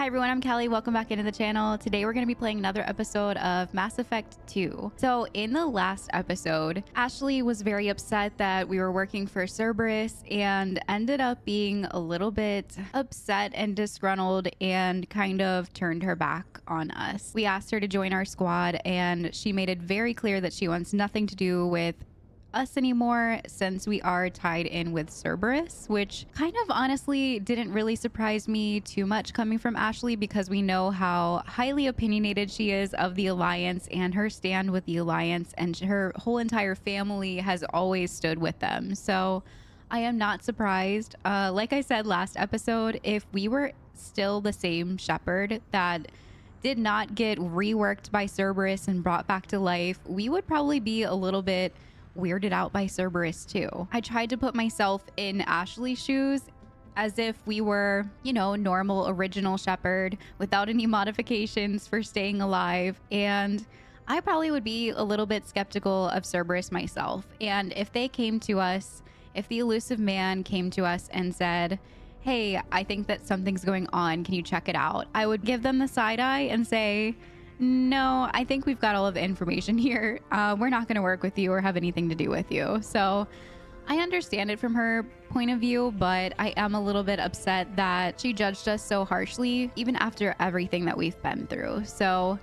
everyone, I'm Kelly. Welcome back into the channel. Today we're going to be playing another episode of Mass Effect 2. So in the last episode, Ashley was very upset that we were working for Cerberus and ended up being a little bit upset and disgruntled and kind of turned her back on us. We asked her to join our squad and she made it very clear that she wants nothing to do with us anymore since we are tied in with Cerberus, which kind of honestly didn't really surprise me too much coming from Ashley because we know how highly opinionated she is of the Alliance and her stand with the Alliance, and her whole entire family has always stood with them. So I am not surprised. Like I said last episode, if we were still the same Shepherd that did not get reworked by Cerberus and brought back to life, we would probably be a little bit weirded out by Cerberus too. I tried to put myself in Ashley's shoes as if we were, you know, normal original Shepherd without any modifications for staying alive, and I probably would be a little bit skeptical of Cerberus myself. And if they came to us, if the elusive man came to us and said, hey, I think that something's going on, can you check it out? I would give them the side eye and say, no, I think we've got all of the information here. We're not going to work with you or have anything to do with you. So I understand it from her point of view, but I am a little bit upset that she judged us so harshly, even after everything that we've been through. So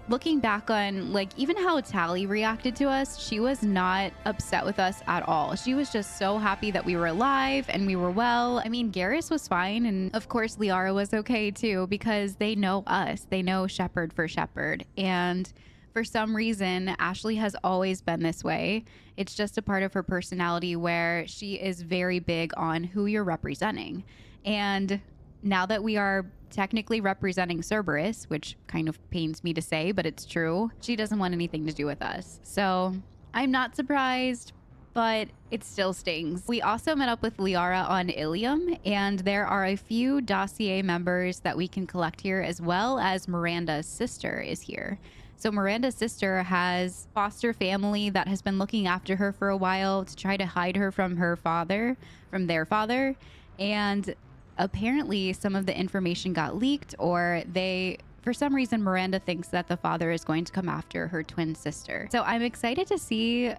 looking back on like even how Tali reacted to us, she was not upset with us at all. She was just so happy that we were alive and we were well. I mean, Garrus was fine, and of course Liara was okay too, because they know us. They know Shepherd for Shepherd, and for some reason Ashley has always been this way. It's just a part of her personality where she is very big on who you're representing. And now that we are technically representing Cerberus, which kind of pains me to say, but it's true, she doesn't want anything to do with us. So I'm not surprised, but it still stings. We also met up with Liara on Ilium, and there are a few dossier members that we can collect here, as well as Miranda's sister is here. So Miranda's sister has foster family that has been looking after her for a while to try to hide her from her father, from their father, and apparently some of the information got leaked, or for some reason Miranda thinks that the father is going to come after her twin sister. So I'm excited to see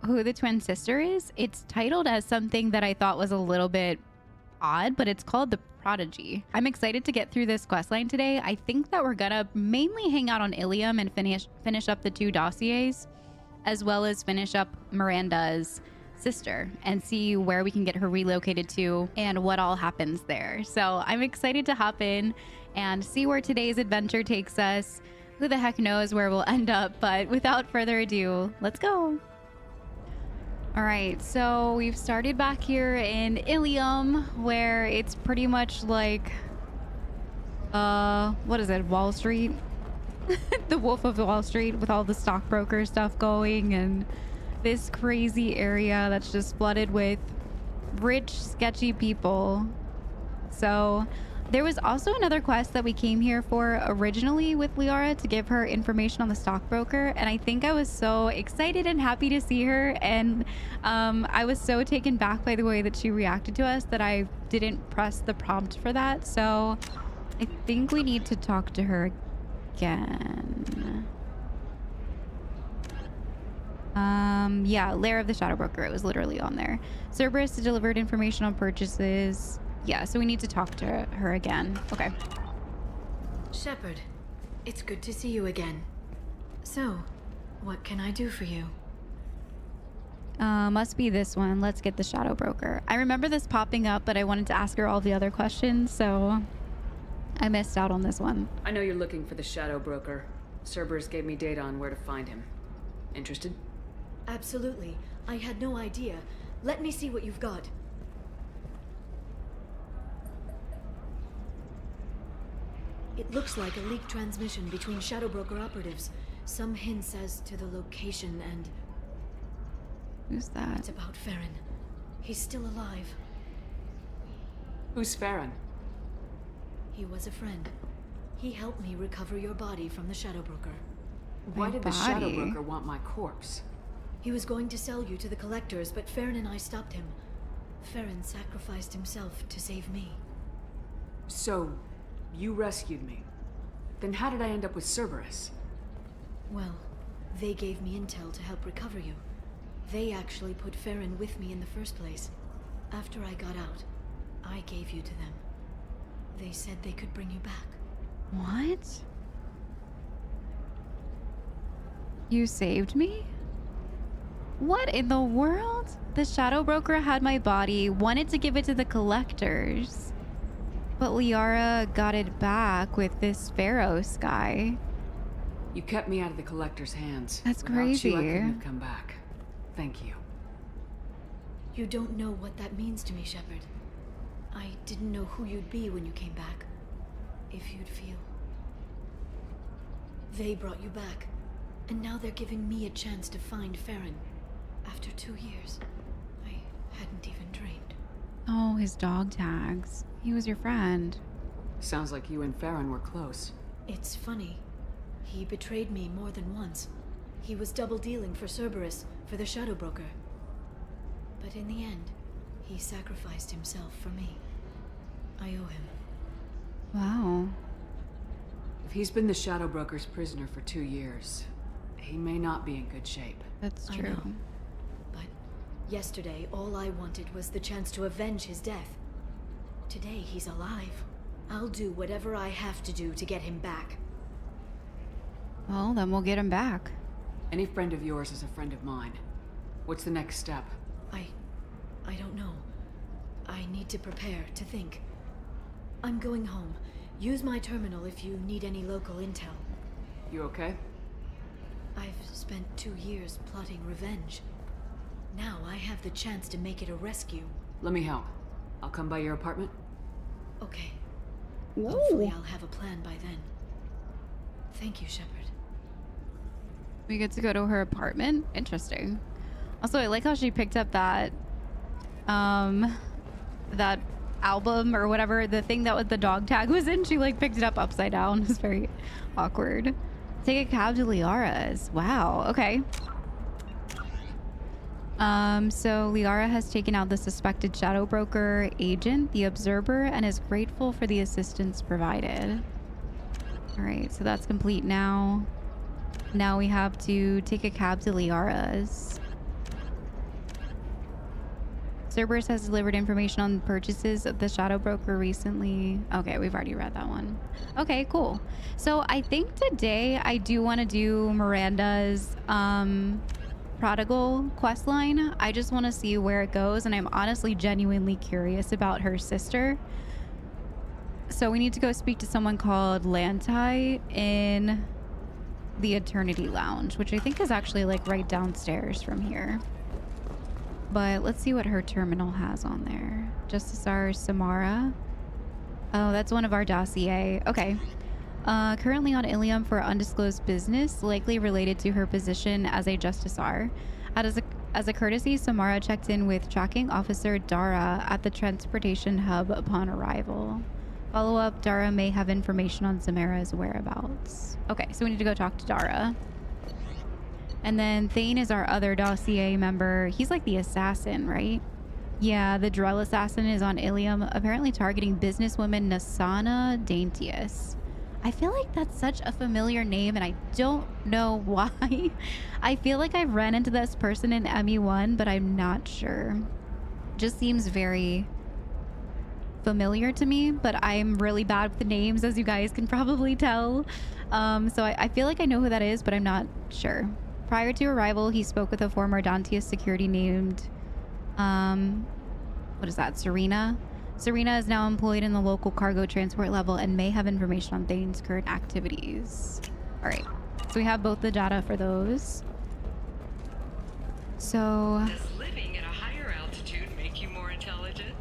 who the twin sister is. It's titled as something that I thought was a little bit odd, but it's called the Prodigy. I'm excited to get through this questline today. I think that we're gonna mainly hang out on Ilium and finish up the two dossiers, as well as finish up Miranda's sister and see where we can get her relocated to and what all happens there. So I'm excited to hop in and see where today's adventure takes us. Who the heck knows where we'll end up, but without further ado, let's go. All right, so we've started back here in Ilium, where it's pretty much like what is it, Wall Street? The Wolf of Wall Street, with all the stockbroker stuff going, and this crazy area that's just flooded with rich, sketchy people. So there was also another quest that we came here for originally with Liara to give her information on the stockbroker, and I think I was so excited and happy to see her, and I was so taken back by the way that she reacted to us that I didn't press the prompt for that. So I think we need to talk to her again. Yeah, Lair of the Shadow Broker. It was literally on there. Cerberus delivered information on purchases. Yeah, so we need to talk to her again. Okay. Shepherd, it's good to see you again. So, what can I do for you? Must be this one. Let's get the Shadow Broker. I remember this popping up, but I wanted to ask her all the other questions, so I missed out on this one. I know you're looking for the Shadow Broker. Cerberus gave me data on where to find him. Interested? Absolutely. I had no idea. Let me see what you've got. It looks like a leaked transmission between Shadow Broker operatives. Some hints as to the location and... Who's that? It's about Farron. He's still alive. Who's Farron? He was a friend. He helped me recover your body from the Shadow Broker. Why did the Shadow Broker want my corpse? He was going to sell you to the collectors, but Farron and I stopped him. Farron sacrificed himself to save me. So, You rescued me. Then how did I end up with Cerberus? Well, they gave me intel to help recover you. They actually put Farron with me in the first place. After I got out, I gave you to them. They said they could bring you back. What? You saved me? What in the world? The Shadow Broker had my body, wanted to give it to the collectors. But Liara got it back with this Pharaoh's guy. You kept me out of the collector's hands. That's Without crazy. you, I couldn't have come back. Thank you. You don't know what that means to me, Shepard. I didn't know who you'd be when you came back. If you'd feel. They brought you back, and now they're giving me a chance to find Farron. After 2 years, I hadn't even dreamed. Oh, his dog tags. He was your friend. Sounds like you and Farron were close. It's funny. He betrayed me more than once. He was double dealing for Cerberus, for the Shadow Broker. But in the end, he sacrificed himself for me. I owe him. Wow. If he's been the Shadow Broker's prisoner for 2 years, he may not be in good shape. That's I true. know. But yesterday, all I wanted was the chance to avenge his death. Today, he's alive. I'll do whatever I have to do to get him back. Well, then we'll get him back. Any friend of yours is a friend of mine. What's the next step? I don't know. I need to prepare, to think. I'm going home. Use my terminal if you need any local intel. You okay? I've spent 2 years plotting revenge. Now I have the chance to make it a rescue. Let me help. I'll come by your apartment. Okay. Ooh. Hopefully I'll have a plan by then. Thank you, Shepard. We get to go to her apartment? Interesting. Also, I like how she picked up that that album or whatever, the thing that with the dog tag was in. She like picked it up upside down. It was very awkward. Take a cab to Liara's. Wow, okay. So Liara has taken out the suspected Shadow Broker agent, the Observer, and is grateful for the assistance provided. All right, so that's complete now. Now we have to take a cab to Liara's. Cerberus has delivered information on purchases of the Shadow Broker recently. Okay, we've already read that one. Okay, cool. So I think today I do want to do Miranda's Prodigal questline. I just want to see where it goes, and I'm honestly genuinely curious about her sister. So we need to go speak to someone called Lantai in the Eternity Lounge, which I think is actually like right downstairs from here. But let's see what her terminal has on there. Justice R. Samara. Oh, that's one of our dossier. Okay. Currently on Ilium for undisclosed business, likely related to her position as a Justice R. As a courtesy, Samara checked in with tracking officer Dara at the transportation hub upon arrival. Follow up, Dara may have information on Samara's whereabouts. Okay, so we need to go talk to Dara. And then Thane is our other dossier member. He's like the assassin, right? Yeah, the Drell assassin is on Ilium, apparently targeting businesswoman Nasana Daintius. I feel like that's such a familiar name, and I don't know why. I feel like I've run into this person in ME1, but I'm not sure. Just seems very familiar to me, but I'm really bad with the names, as you guys can probably tell. So I feel like I know who that is, but I'm not sure. Prior to arrival, he spoke with a former Dantius security named, what is that, Serena? Serena is now employed in the local cargo transport level and may have information on Thane's current activities. All right, so we have both the data for those. So... Does living at a higher altitude make you more intelligent?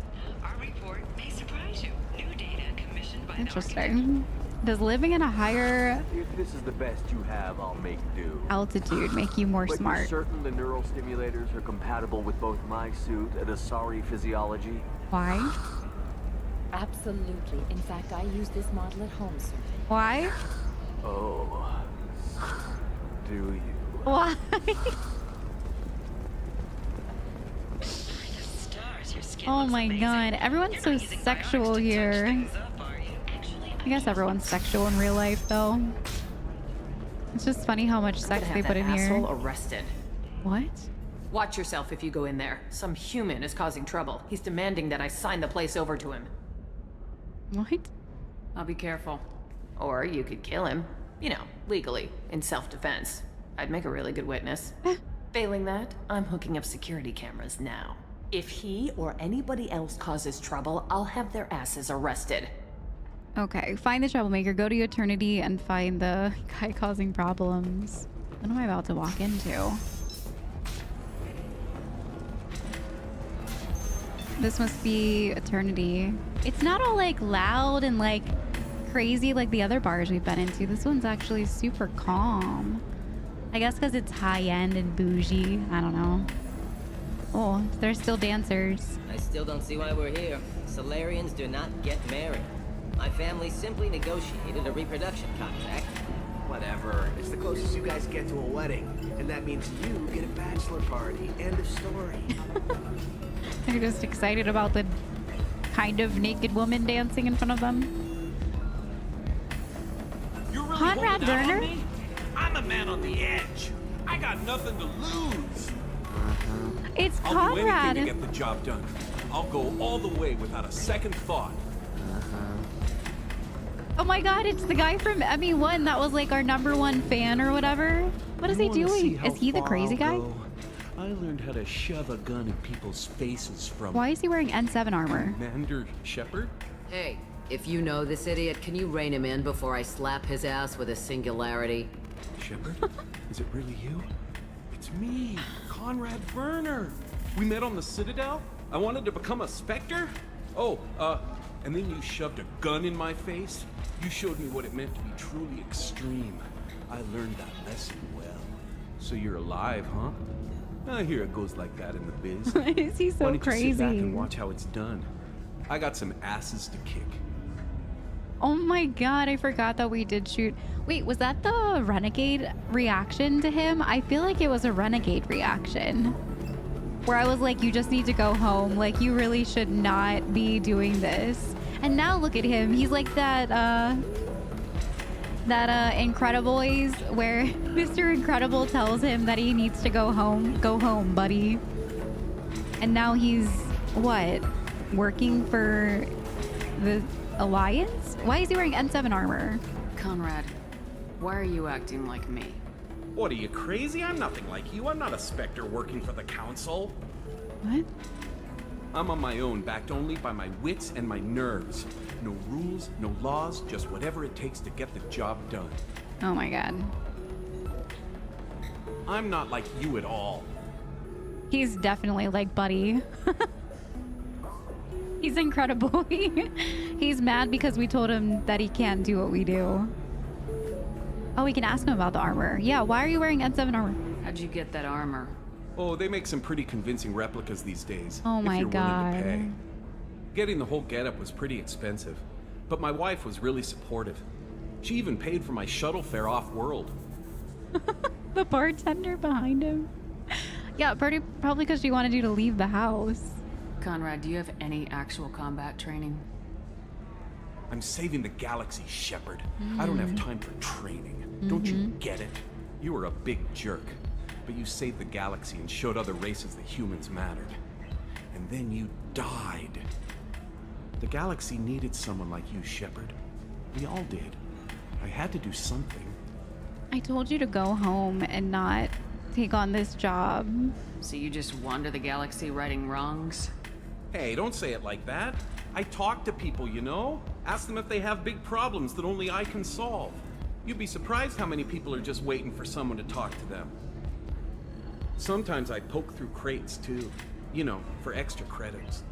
Our report may surprise you. New data commissioned by the interesting. Does living in a higher If this is the best you have, I'll make do. altitude make you more But smart? you're certain the neural stimulators are compatible with both my suit and Asari physiology? Why? Absolutely. In fact, I use this model at home, sir. Why? Oh. Do you? Why? Stars, your skin Oh looks my amazing. god, everyone's You're so not using my sexual arms to touch here. things up, are you? Actually, I guess everyone's sexual in real life, though. It's just funny how much sex they put in here. Asshole arrested. What? Watch yourself if you go in there. Some human is causing trouble. He's demanding that I sign the place over to him. What? I'll be careful. Or you could kill him. You know, legally, in self-defense. I'd make a really good witness. Failing that, I'm hooking up security cameras now. If he or anybody else causes trouble, I'll have their asses arrested. Okay, find the troublemaker, go to Eternity, and find the guy causing problems. What am I about to walk into? This must be Eternity. It's not all like loud and like crazy like the other bars we've been into. This one's actually super calm. I guess because it's high-end and bougie. I don't know. Oh, there's still dancers. I still don't see why we're here. Solarians do not get married. My family simply negotiated a reproduction contract. Whatever. It's the closest you guys get to a wedding. And that means you get a bachelor party. End of story. They're just excited about the kind of naked woman dancing in front of them. You're really Conrad holding out on Werner? me? I'm a man on the edge. I got nothing to lose. It's I'll do Conrad. anything to get the job done. I'll go all the way without a second thought. Oh my god, it's the guy from ME1 that was like our #1 fan or whatever. What is he doing? Is he the crazy guy? I learned how to shove a gun in people's faces from Why is he wearing N7 armor? Commander Shepard. Hey, if you know this idiot, can you rein him in before I slap his ass with a singularity? Shepard? Is it really you? It's me, Conrad Werner. We met on the Citadel. I wanted to become a Spectre. Oh, and then you shoved a gun in my face. You showed me what it meant to be truly extreme. I learned that lesson well. So you're alive, huh? I hear it goes like that in the biz. Why is he so Why don't crazy? you sit back and watch how it's done? I got some asses to kick. Oh my god, I forgot that we did shoot. Wait, was that the Renegade reaction to him? I feel like it was a Renegade reaction. Where I was like, you just need to go home. Like, you really should not be doing this. And now look at him. He's like that Incrediboys where Mr. Incredible tells him that he needs to go home. Go home, buddy. And now he's, what? Working for the Alliance? Why is he wearing N7 armor? Conrad, why are you acting like me? What, are you crazy? I'm nothing like you. I'm not a Spectre working for the Council. What? I'm on my own, backed only by my wits and my nerves. No rules, no laws, just whatever it takes to get the job done. Oh my god. I'm not like you at all. He's definitely like Buddy. He's incredible. He's mad because we told him that he can't do what we do. Oh, we can ask him about the armor. Yeah, why are you wearing N7 armor? How'd you get that armor? Oh, they make some pretty convincing replicas these days. Oh my if you're god. willing to pay. Getting the whole getup was pretty expensive, but my wife was really supportive. She even paid for my shuttle fare off-world. The bartender behind him. Yeah, probably because she wanted you to leave the house. Conrad, do you have any actual combat training? I'm saving the galaxy, Shepard. I don't have time for training. Don't you get it? You were a big jerk, but you saved the galaxy and showed other races that humans mattered. And then you died. The galaxy needed someone like you, Shepard. We all did. I had to do something. I told you to go home and not take on this job. So you just wander the galaxy righting wrongs? Hey, don't say it like that. I talk to people, you know? Ask them if they have big problems that only I can solve. You'd be surprised how many people are just waiting for someone to talk to them. Sometimes I poke through crates, too. You know, for extra credits.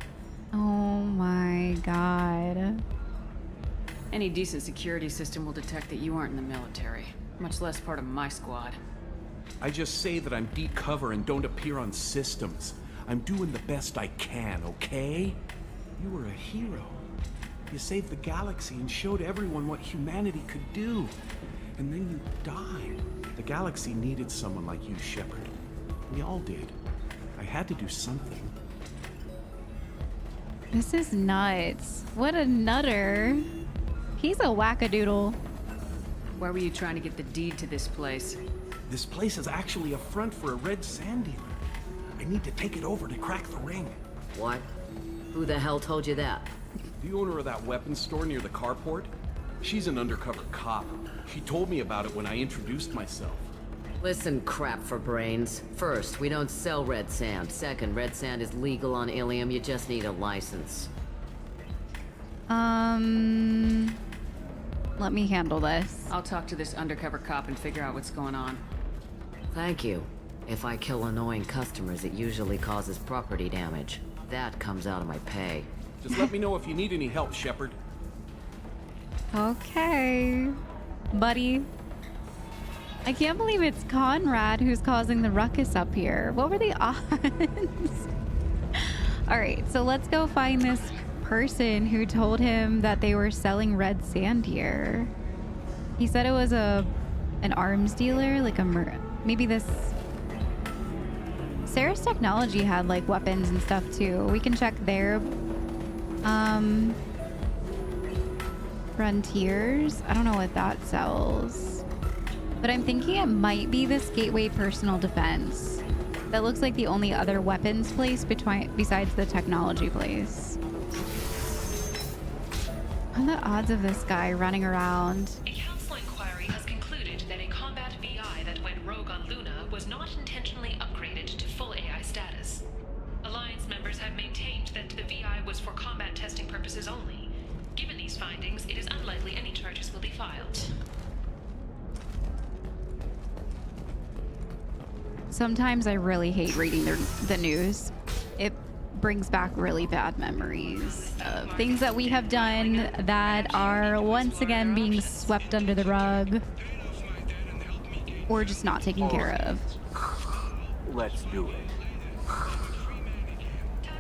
Oh my god. Any decent security system will detect that you aren't in the military, much less part of my squad. I just say that I'm deep cover and don't appear on systems. I'm doing the best I can, okay? You were a hero. You saved the galaxy and showed everyone what humanity could do. And then you died. The galaxy needed someone like you, Shepard. We all did. I had to do something. This is nuts. What a nutter. He's a wackadoodle. Why were you trying to get the deed to this place? This place is actually a front for a red sand dealer. I need to take it over to crack the ring. What? Who the hell told you that? The owner of that weapons store near the carport? She's an undercover cop. She told me about it when I introduced myself. Listen, crap for brains. First, we don't sell red sand. Second, red sand is legal on Ilium. You just need a license. Let me handle this. I'll talk to this undercover cop and figure out what's going on. Thank you. If I kill annoying customers, it usually causes property damage. That comes out of my pay. Just let me know if you need any help, Shepard. Okay, buddy. I can't believe it's Conrad who's causing the ruckus up here. What were the odds? All right, so let's go find this person who told him that they were selling red sand here. He said it was an arms dealer, like maybe this. Sarah's Technology had like weapons and stuff too. We can check their Frontiers. I don't know what that sells, but I'm thinking it might be this Gateway Personal Defense. That looks like the only other weapons place besides the technology place. What are the odds of this guy running around? A council inquiry has concluded that a combat VI that went rogue on Luna was not intentionally upgraded to full AI status. Alliance members have maintained that the VI was for combat testing purposes only. Given these findings, it is unlikely any charges will be filed. Sometimes I really hate reading the news. It brings back really bad memories of things that we have done that are once again being swept under the rug or just not taken care of. Let's do it.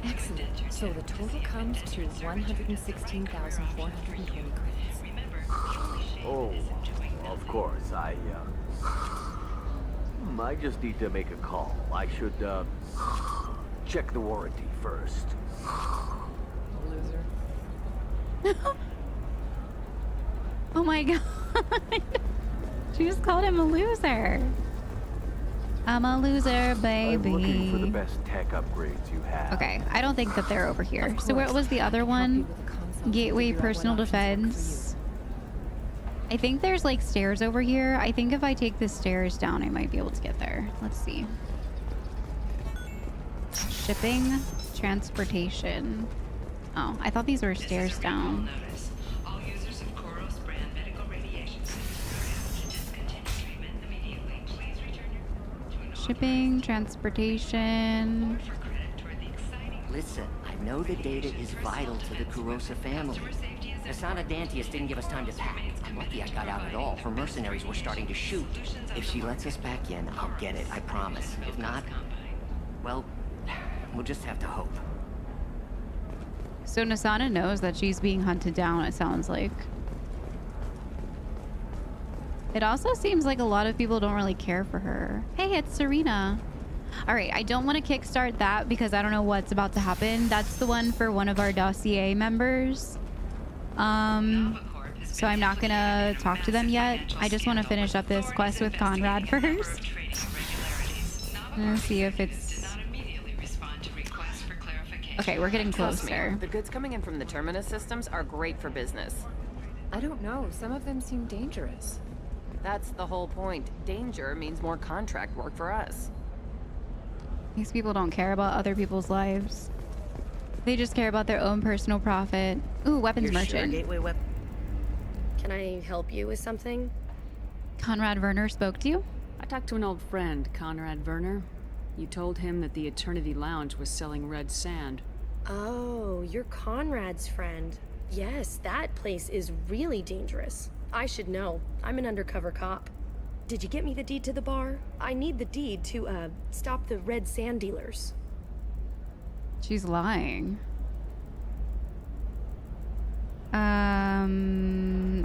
Excellent. So the total comes to 116,420 credits. Oh, of course. I just need to make a call. I should, check the warranty first. Loser. Oh my god. She just called him a loser. I'm a loser, baby. I'm looking for the best tech upgrades you have. Okay, I don't think that they're over here. So what was the other one? Gateway Personal Defense. I think there's like stairs over here. I think if I take the stairs down, I might be able to get there. Let's see. Shipping, transportation. Oh, I thought these were stairs down. All users of Koros brand medical radiation systems are asked to discontinue treatment immediately. Please return your Shipping, transportation. Listen, I know the data is vital to the Kurosa family. Asana Dantius didn't give us time to pack. I'm lucky I got out at all. Her mercenaries were starting to shoot. If she lets us back in, I'll get it, I promise. If not, well, we'll just have to hope. So Nasana knows that she's being hunted down, it sounds like. It also seems like a lot of people don't really care for her. Hey, it's Serena. All right, I don't want to kickstart that because I don't know what's about to happen. That's the one for one of our dossier members. So I'm not gonna talk to them yet. I just want to finish up this quest with Conrad first. Let's see if it's... Okay, we're getting closer. The goods coming in from the Terminus systems are great for business. I don't know. Some of them seem dangerous. That's the whole point. Danger means more contract work for us. These people don't care about other people's lives. They just care about their own personal profit. Ooh, weapons merchant. Can I help you with something? Conrad Werner spoke to you? I talked to an old friend, Conrad Werner. You told him that the Eternity Lounge was selling red sand. Oh, you're Conrad's friend. Yes, that place is really dangerous. I should know. I'm an undercover cop. Did you get me the deed to the bar? I need the deed to, stop the red sand dealers. She's lying.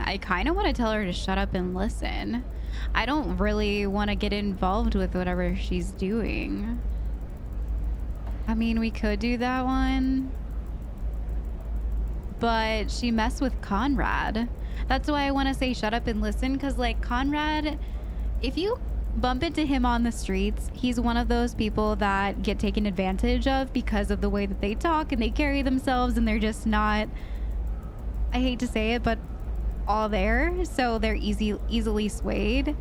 I kind of want to tell her to shut up and listen. I don't really want to get involved with whatever she's doing. I mean, we could do that one. But she messed with Conrad. That's why I want to say shut up and listen, because like Conrad, if you bump into him on the streets, he's one of those people that get taken advantage of because of the way that they talk and they carry themselves, and they're just not, I hate to say it, but all there, so they're easily swayed,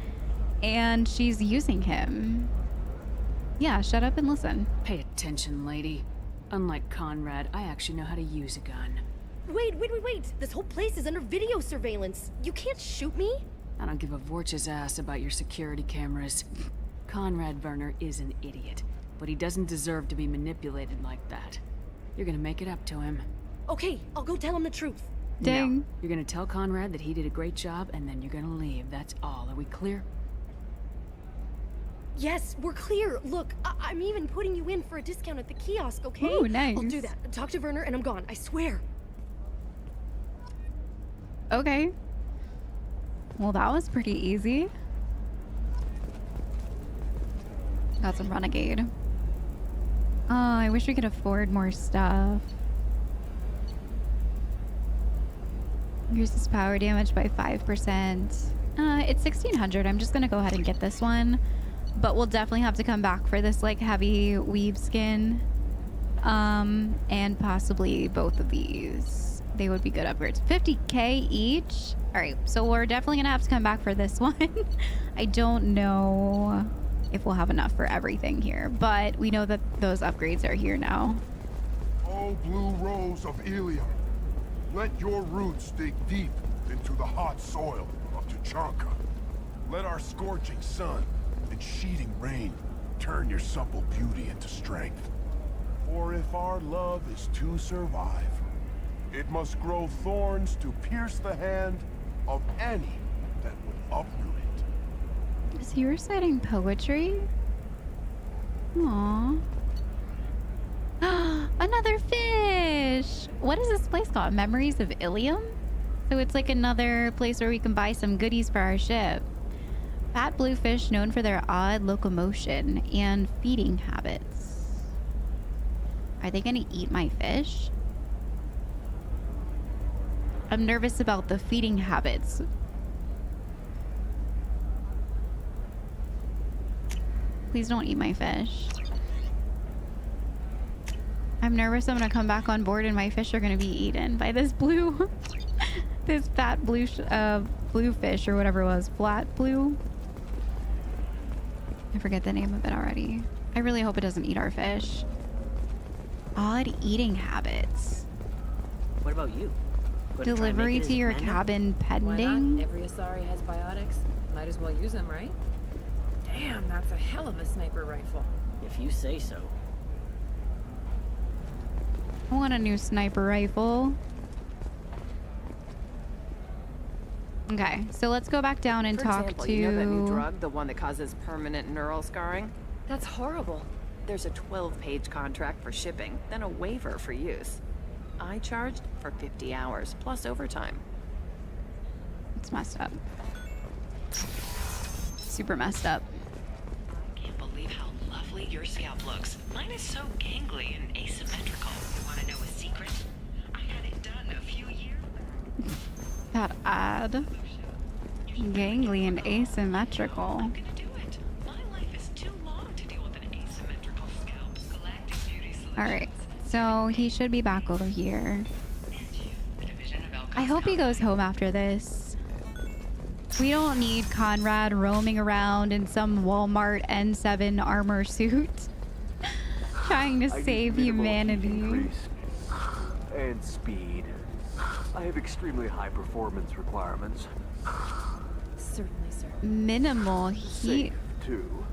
and she's using him. Yeah, shut up and listen. Pay attention, lady. Unlike Conrad, I actually know how to use a gun. Wait. This whole place is under video surveillance. You can't shoot me? I don't give a Vorch's ass about your security cameras. Conrad Werner is an idiot, but he doesn't deserve to be manipulated like that. You're gonna make it up to him. Okay, I'll go tell him the truth. Dang. No, you're gonna tell Conrad that he did a great job, and then you're gonna leave. That's all. Are we clear? Yes, we're clear. Look, I'm even putting you in for a discount at the kiosk, okay? Ooh, nice. I'll do that. Talk to Werner and I'm gone, I swear. Okay. Well, that was pretty easy. Got some Renegade. Oh, I wish we could afford more stuff. Increases power damage by 5%. It's 1600. I'm just gonna go ahead and get this one. But we'll definitely have to come back for this like heavy weave skin. And possibly both of these. They would be good upgrades. 50k each. All right, so we're definitely gonna have to come back for this one. I don't know if we'll have enough for everything here, but we know that those upgrades are here now. Oh, blue rose of Ilium, let your roots dig deep into the hot soil of Tuchanka. Let our scorching sun and sheeting rain turn your supple beauty into strength. For if our love is to survive, it must grow thorns to pierce the hand of any that would uproot it. Is he reciting poetry? Aww. Another fish! What is this place called? Memories of Ilium? So it's like another place where we can buy some goodies for our ship. Fat blue fish known for their odd locomotion and feeding habits. Are they gonna eat my fish? I'm nervous about the feeding habits. Please don't eat my fish. I'm nervous I'm gonna come back on board and my fish are gonna be eaten by this blue, this fat blue fish or whatever it was, flat blue. I forget the name of it already. I really hope it doesn't eat our fish. Odd eating habits. What about you? Gonna try and Delivery make it to as your Miranda? cabin Why pending. not? Every Asari has biotics. Might as well use them, right? Damn, that's a hell of a sniper rifle. If you say so. I want a new sniper rifle. Okay, so let's go back down and For talk example, to... you know that new drug, the one that causes permanent neural scarring? That's horrible. There's a 12-page contract for shipping, then a waiver for use. I charged for 50 hours, plus overtime. It's messed up. Super messed up. Can't believe how lovely your scalp looks. Mine is so gangly and asymmetrical. You want to know a secret? I had it done a few years. That odd. Gangly and asymmetrical. I'm gonna do it. My life is too long to deal with an asymmetrical scalp. Galactic Beauty Solutions. Alright, so he should be back over here. I hope he goes home after this. We don't need Conrad roaming around in some Walmart N7 armor suit trying to save humanity. Increase and speed. I have extremely high performance requirements. Certainly, sir. Minimal heat. Safe, too.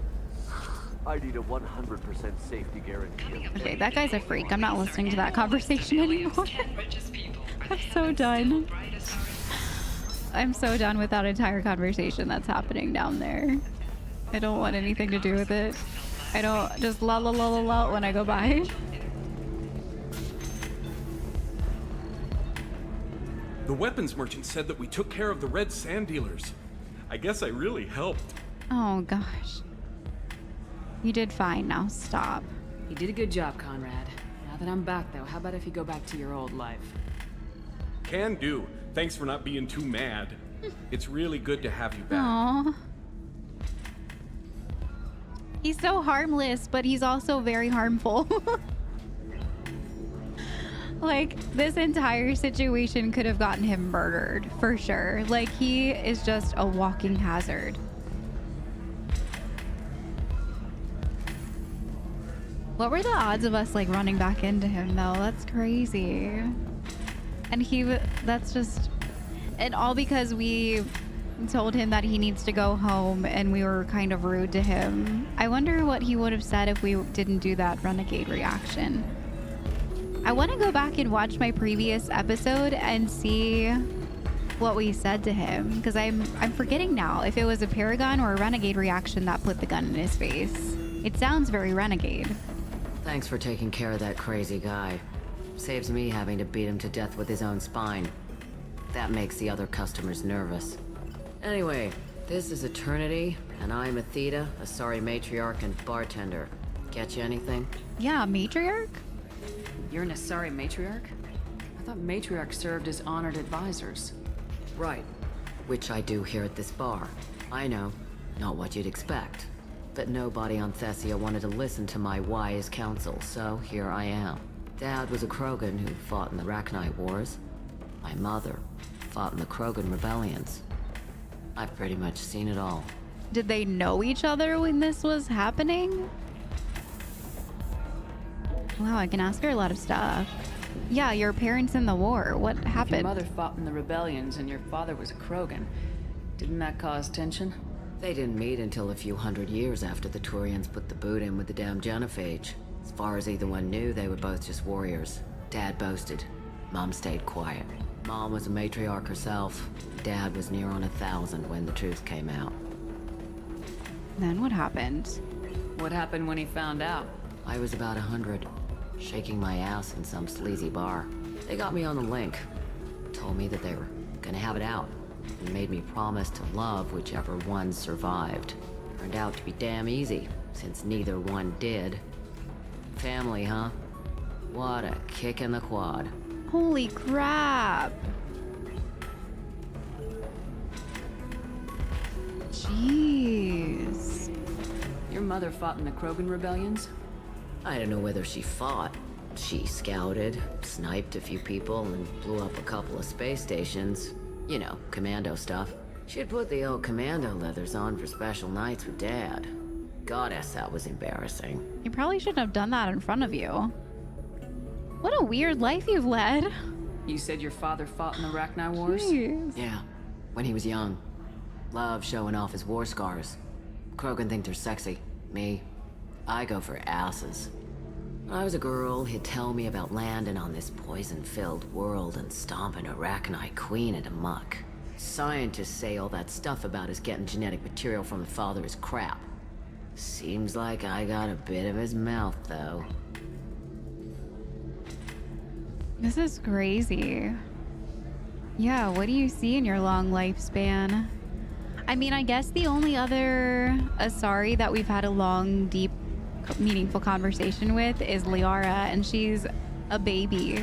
I need a 100% safety guarantee. Okay, that guy's a freak. I'm not listening to that conversation anymore. I'm so done. I'm so done with that entire conversation that's happening down there. I don't want anything to do with it. I don't, just la la la la la when I go by. The weapons merchant said that we took care of the red sand dealers. I guess I really helped. Oh gosh. You did fine, now stop. You did a good job, Conrad. Now that I'm back, though, how about if you go back to your old life? Can do. Thanks for not being too mad. It's really good to have you back. Aww. He's so harmless, but he's also very harmful. Like, this entire situation could have gotten him murdered, for sure. Like, he is just a walking hazard. What were the odds of us, like, running back into him, though? That's crazy. And that's just... And all because we told him that he needs to go home and we were kind of rude to him. I wonder what he would have said if we didn't do that renegade reaction. I want to go back and watch my previous episode and see what we said to him, because I'm forgetting now if it was a Paragon or a renegade reaction that put the gun in his face. It sounds very renegade. Thanks for taking care of that crazy guy. Saves me having to beat him to death with his own spine. That makes the other customers nervous. Anyway, this is Eternity, and I'm Athena, a sorry matriarch and bartender. Get you anything? Yeah, matriarch? You're an Asari matriarch? I thought matriarchs served as honored advisors. Right. Which I do here at this bar. I know, not what you'd expect. But nobody on Thessia wanted to listen to my wise counsel, so here I am. Dad was a Krogan who fought in the Rachni Wars. My mother fought in the Krogan rebellions. I've pretty much seen it all. Did they know each other when this was happening? Wow, I can ask her a lot of stuff. Yeah, your parents in the war. What happened? Your mother fought in the rebellions and your father was a Krogan. Didn't that cause tension? They didn't meet until a few hundred years after the Turians put the boot in with the damn genophage. As far as either one knew, they were both just warriors. Dad boasted. Mom stayed quiet. Mom was a matriarch herself. Dad was near on 1,000 when the truth came out. Then what happened? What happened when he found out? I was about 100, shaking my ass in some sleazy bar. They got me on the link. Told me that they were gonna have it out, and made me promise to love whichever one survived. Turned out to be damn easy, since neither one did. Family, huh? What a kick in the quad. Holy crap. Jeez. Your mother fought in the Krogan rebellions? I don't know whether she fought. She scouted, sniped a few people, and blew up a couple of space stations. You know, commando stuff. She'd put the old commando leathers on for special nights with Dad. Goddess, that was embarrassing. You probably shouldn't have done that in front of you. What a weird life you've led. You said your father fought in the Rachni Wars? Jeez. Yeah, when he was young. Loved showing off his war scars. Krogan think they're sexy. Me, I go for asses. When I was a girl, he'd tell me about landing on this poison-filled world and stomping a Rachni queen into muck. Scientists say all that stuff about us getting genetic material from the father is crap. Seems like I got a bit of his mouth, though. This is crazy. Yeah, what do you see in your long lifespan? I mean, I guess the only other Asari that we've had a long, deep, meaningful conversation with is Liara, and she's a baby.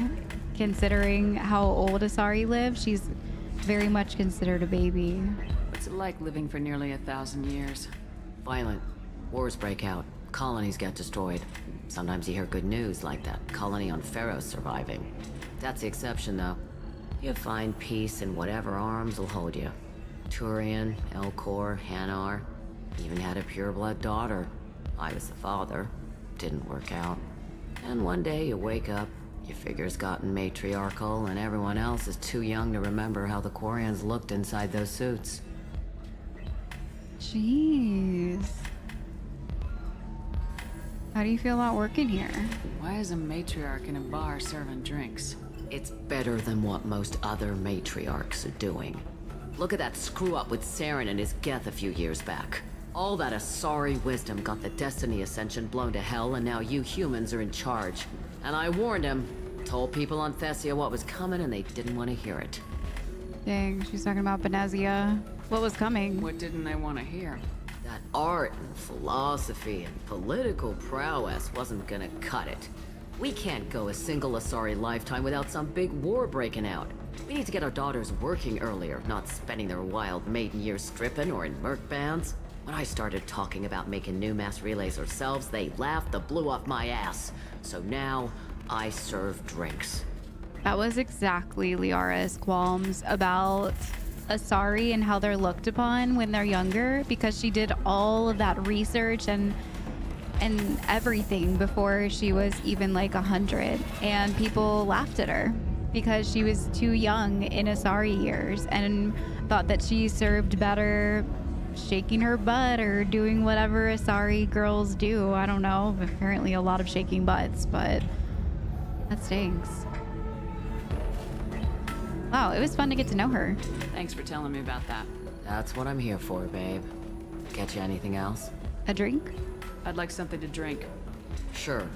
Considering how old Asari live, she's very much considered a baby. What's it like living for nearly 1,000 years? Violent. Wars break out. Colonies get destroyed. Sometimes you hear good news, like that colony on Pharaoh surviving. That's the exception, though. You find peace in whatever arms will hold you. Turian, Elcor, Hanar. Even had a pureblood daughter. I was the father. Didn't work out. And one day you wake up, your figure's gotten matriarchal, and everyone else is too young to remember how the Quarians looked inside those suits. Jeez. How do you feel about working here? Why is a matriarch in a bar serving drinks? It's better than what most other matriarchs are doing. Look at that screw-up with Saren and his Geth a few years back. All that Asari wisdom got the Destiny Ascension blown to hell, and now you humans are in charge. And I warned him, told people on Thessia what was coming, and they didn't want to hear it. Dang, she's talking about Benezia. What was coming? What didn't they want to hear? That art and philosophy and political prowess wasn't gonna cut it. We can't go a single Asari lifetime without some big war breaking out. We need to get our daughters working earlier, not spending their wild maiden years stripping or in merc bands. When I started talking about making new mass relays ourselves, they laughed the blue off my ass. So now, I serve drinks. That was exactly Liara's qualms about Asari and how they're looked upon when they're younger, because she did all of that research and everything before she was even like 100, and people laughed at her because she was too young in Asari years and thought that she served better shaking her butt or doing whatever Asari girls do. I don't know, apparently a lot of shaking butts, but that stinks. Wow, it was fun to get to know her. Thanks for telling me about that. That's what I'm here for, babe. Get you anything else? A drink? I'd like something to drink. Sure.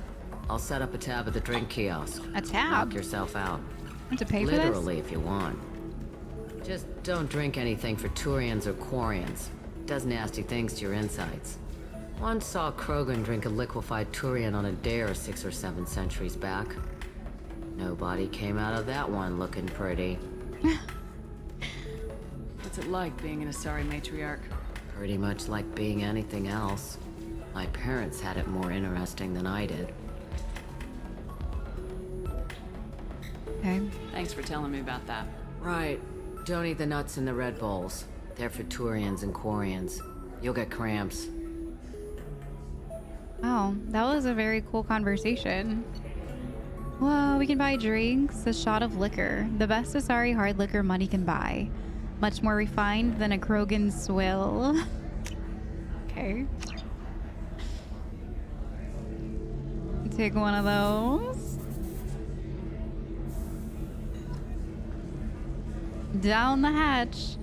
I'll set up a tab at the drink kiosk. A tab? Knock yourself out. I have to pay for this? Literally, if you want. Just don't drink anything for Turians or Quarians. Does nasty things to your insides. Once saw Krogan drink a liquefied Turian on a dare 6 or 7 centuries back. Nobody came out of that one looking pretty. What's it like being an Asari matriarch? Pretty much like being anything else. My parents had it more interesting than I did. Okay. Thanks for telling me about that. Right. Don't eat the nuts in the Red Bowls. They're for Turians and Quarians. You'll get cramps. Wow, that was a very cool conversation. Well, we can buy drinks, a shot of liquor. The best Asari hard liquor money can buy. Much more refined than a Krogan swill. Okay. Take one of those. Down the hatch.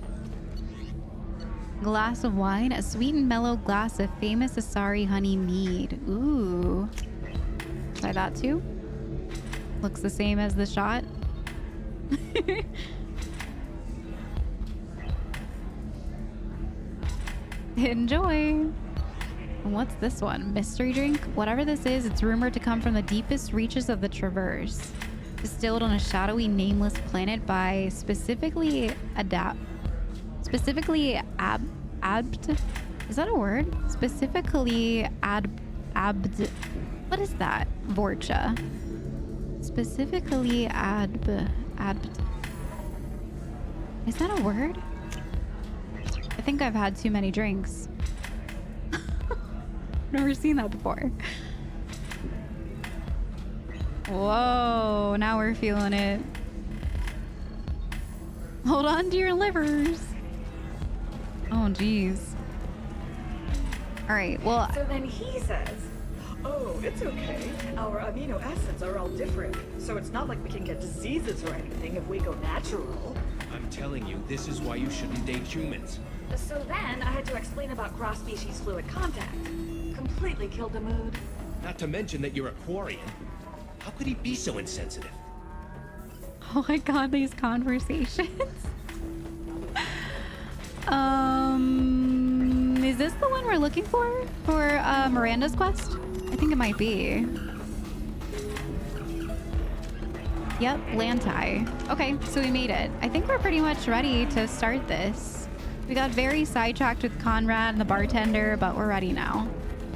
Glass of wine, a sweet and mellow glass of famous Asari honey mead. Ooh. Try that too. Looks the same as the shot. Enjoy. What's this one? Mystery drink? Whatever this is, it's rumored to come from the deepest reaches of the Traverse. Distilled on a shadowy, nameless planet by specifically abt. Is that a word? Specifically abd. What is that? Vorcha. Specifically abd. Is that a word? I think I've had too many drinks. Never seen that before. Whoa, now we're feeling it. Hold on to your livers. Oh, jeez. All right, well. So then he says, oh, it's okay. Our amino acids are all different, so it's not like we can get diseases or anything if we go natural. I'm telling you, this is why you shouldn't date humans. So then I had to explain about cross-species fluid contact. Completely killed the mood. Not to mention that you're a Quarian. How could he be so insensitive? Oh my god, these conversations. Is this the one we're looking for? For Miranda's quest? I think it might be. Yep, Lantai. Okay, so we made it. I think we're pretty much ready to start this. We got very sidetracked with Conrad and the bartender, but we're ready now.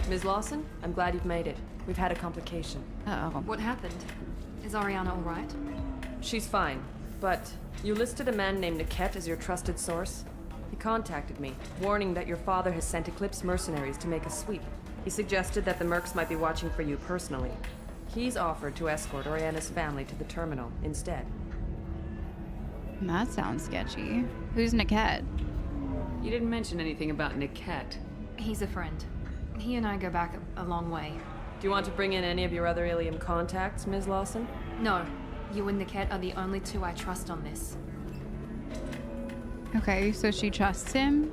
Ms. Lawson, I'm glad you've made it. We've had a complication. Uh-oh. What happened? Is Ariana all right? She's fine, but you listed a man named Niket as your trusted source. He contacted me, warning that your father has sent Eclipse mercenaries to make a sweep. He suggested that the mercs might be watching for you personally. He's offered to escort Oriana's family to the terminal instead. That sounds sketchy. Who's Niket? You didn't mention anything about Niket. He's a friend. He and I go back a long way. Do you want to bring in any of your other Ilium contacts, Ms. Lawson? No. You and Niket are the only two I trust on this. Okay, so she trusts him?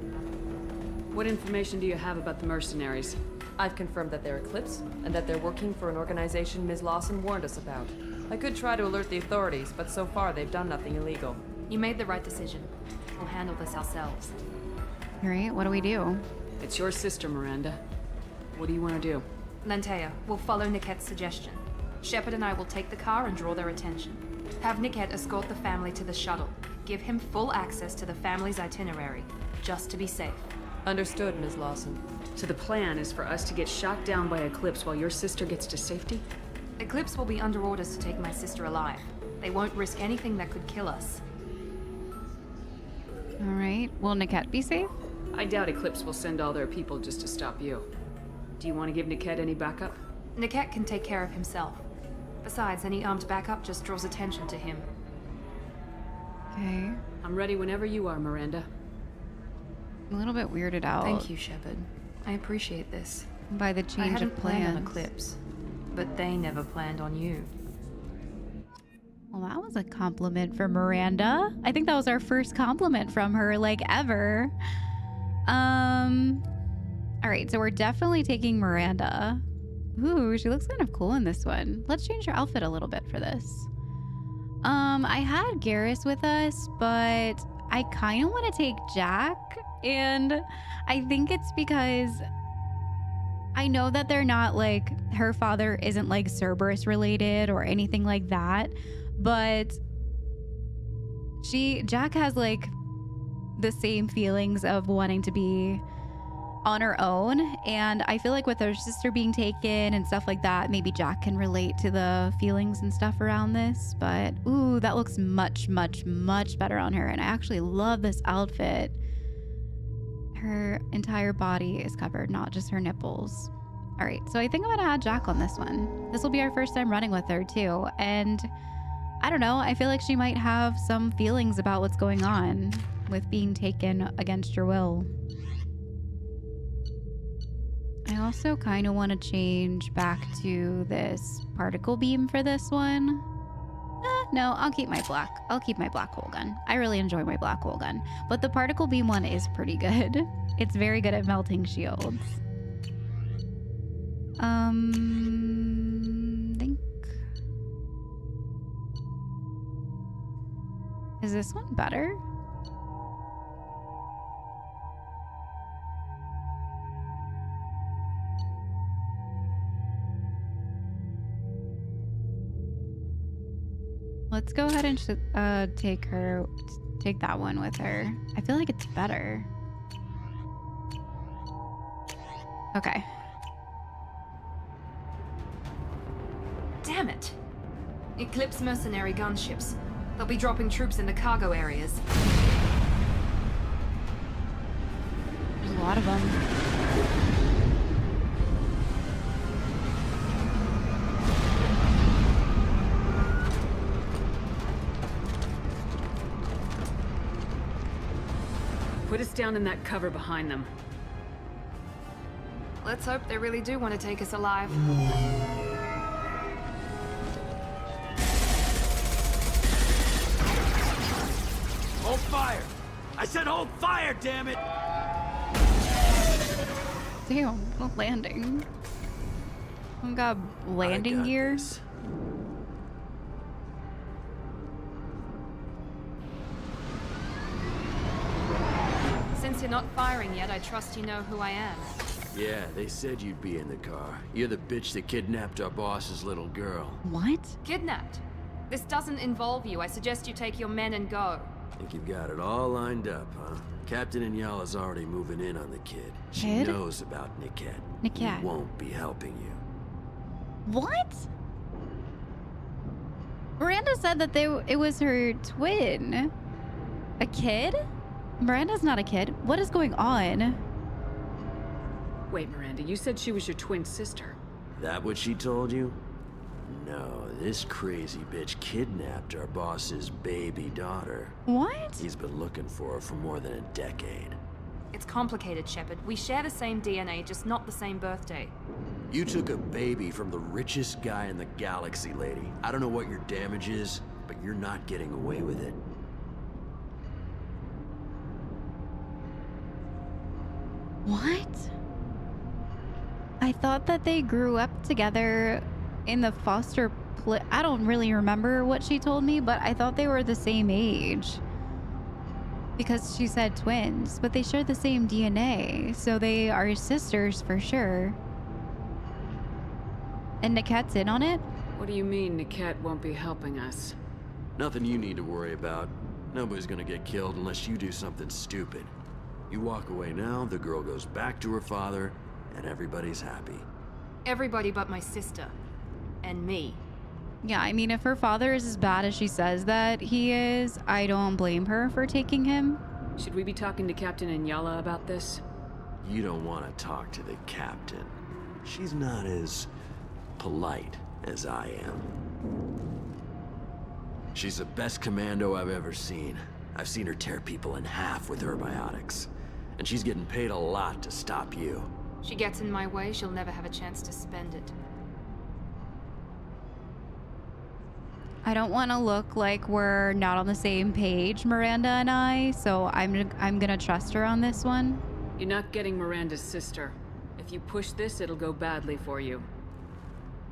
What information do you have about the mercenaries? I've confirmed that they're Eclipse, and that they're working for an organization Ms. Lawson warned us about. I could try to alert the authorities, but so far they've done nothing illegal. You made the right decision. We'll handle this ourselves. All right, what do we do? It's your sister, Miranda. What do you want to do? Lantea, we'll follow Niket's suggestion. Shepard and I will take the car and draw their attention. Have Niket escort the family to the shuttle. Give him full access to the family's itinerary, just to be safe. Understood, Ms. Lawson. So the plan is for us to get shot down by Eclipse while your sister gets to safety? Eclipse will be under orders to take my sister alive. They won't risk anything that could kill us. All right. Will Niket be safe? I doubt Eclipse will send all their people just to stop you. Do you want to give Niket any backup? Niket can take care of himself. Besides, any armed backup just draws attention to him. Okay. I'm ready whenever you are, Miranda. I'm a little bit weirded out. Thank you, Shepard. I appreciate this. By the I change hadn't of planned plans. on Eclipse, but they never planned on you. Well, that was a compliment for Miranda. I think that was our first compliment from her, like, ever. All right, so we're definitely taking Miranda. Ooh, she looks kind of cool in this one. Let's change her outfit a little bit for this. I had Garrus with us, but I kind of want to take Jack, and I think it's because I know that they're not, like, her father isn't, like, Cerberus related or anything like that, but Jack has, like, the same feelings of wanting to be on her own, and I feel like with her sister being taken and stuff like that, maybe Jack can relate to the feelings and stuff around this. But ooh, that looks much, much, much better on her, and I actually love this outfit. Her entire body is covered, not just her nipples. All right, so I think I'm gonna add Jack on this one. This will be our first time running with her too, and I don't know, I feel like she might have some feelings about what's going on with being taken against your will. I also kind of want to change back to this particle beam for this one. No, I'll keep my black hole gun. I really enjoy my black hole gun, but the particle beam one is pretty good. It's very good at melting shields. Think. Is this one better? Let's go ahead and take that one with her. I feel like it's better. Okay. Damn it! Eclipse mercenary gunships. They'll be dropping troops in the cargo areas. There's a lot of them. Put us down in that cover behind them. Let's hope they really do want to take us alive. Hold fire! I said hold fire, damn it! Damn, no landing. Oh god, landing gear. This. Since you're not firing yet, I trust you know who I am. Yeah, they said you'd be in the car. You're the bitch that kidnapped our boss's little girl. What? Kidnapped? This doesn't involve you. I suggest you take your men and go. Think you've got it all lined up, huh? Captain Inyala's already moving in on the kid. She Kid? knows about Niket. Niket. He won't be helping you. What? Miranda said that it was her twin. A kid? Miranda's not a kid. What is going on? Wait, Miranda, you said she was your twin sister. That what she told you? No, this crazy bitch kidnapped our boss's baby daughter. What? He's been looking for her for more than a decade. It's complicated, Shepard. We share the same DNA, just not the same birthday. You took a baby from the richest guy in the galaxy, lady. I don't know what your damage is, but you're not getting away with it. What? I thought that they grew up together in the foster I don't really remember what she told me, but I thought they were the same age. Because she said twins, but they share the same DNA, so they are sisters for sure. And Niket's in on it? What do you mean Niket won't be helping us? Nothing you need to worry about. Nobody's gonna get killed unless you do something stupid. You walk away now, the girl goes back to her father, and everybody's happy. Everybody but my sister. And me. Yeah, I mean, if her father is as bad as she says that he is, I don't blame her for taking him. Should we be talking to Captain Inyala about this? You don't want to talk to the captain. She's not as polite as I am. She's the best commando I've ever seen. I've seen her tear people in half with her biotics. And she's getting paid a lot to stop you. She gets in my way, she'll never have a chance to spend it. I don't want to look like we're not on the same page, Miranda and I, so I'm gonna trust her on this one. You're not getting Miranda's sister. If you push this, it'll go badly for you.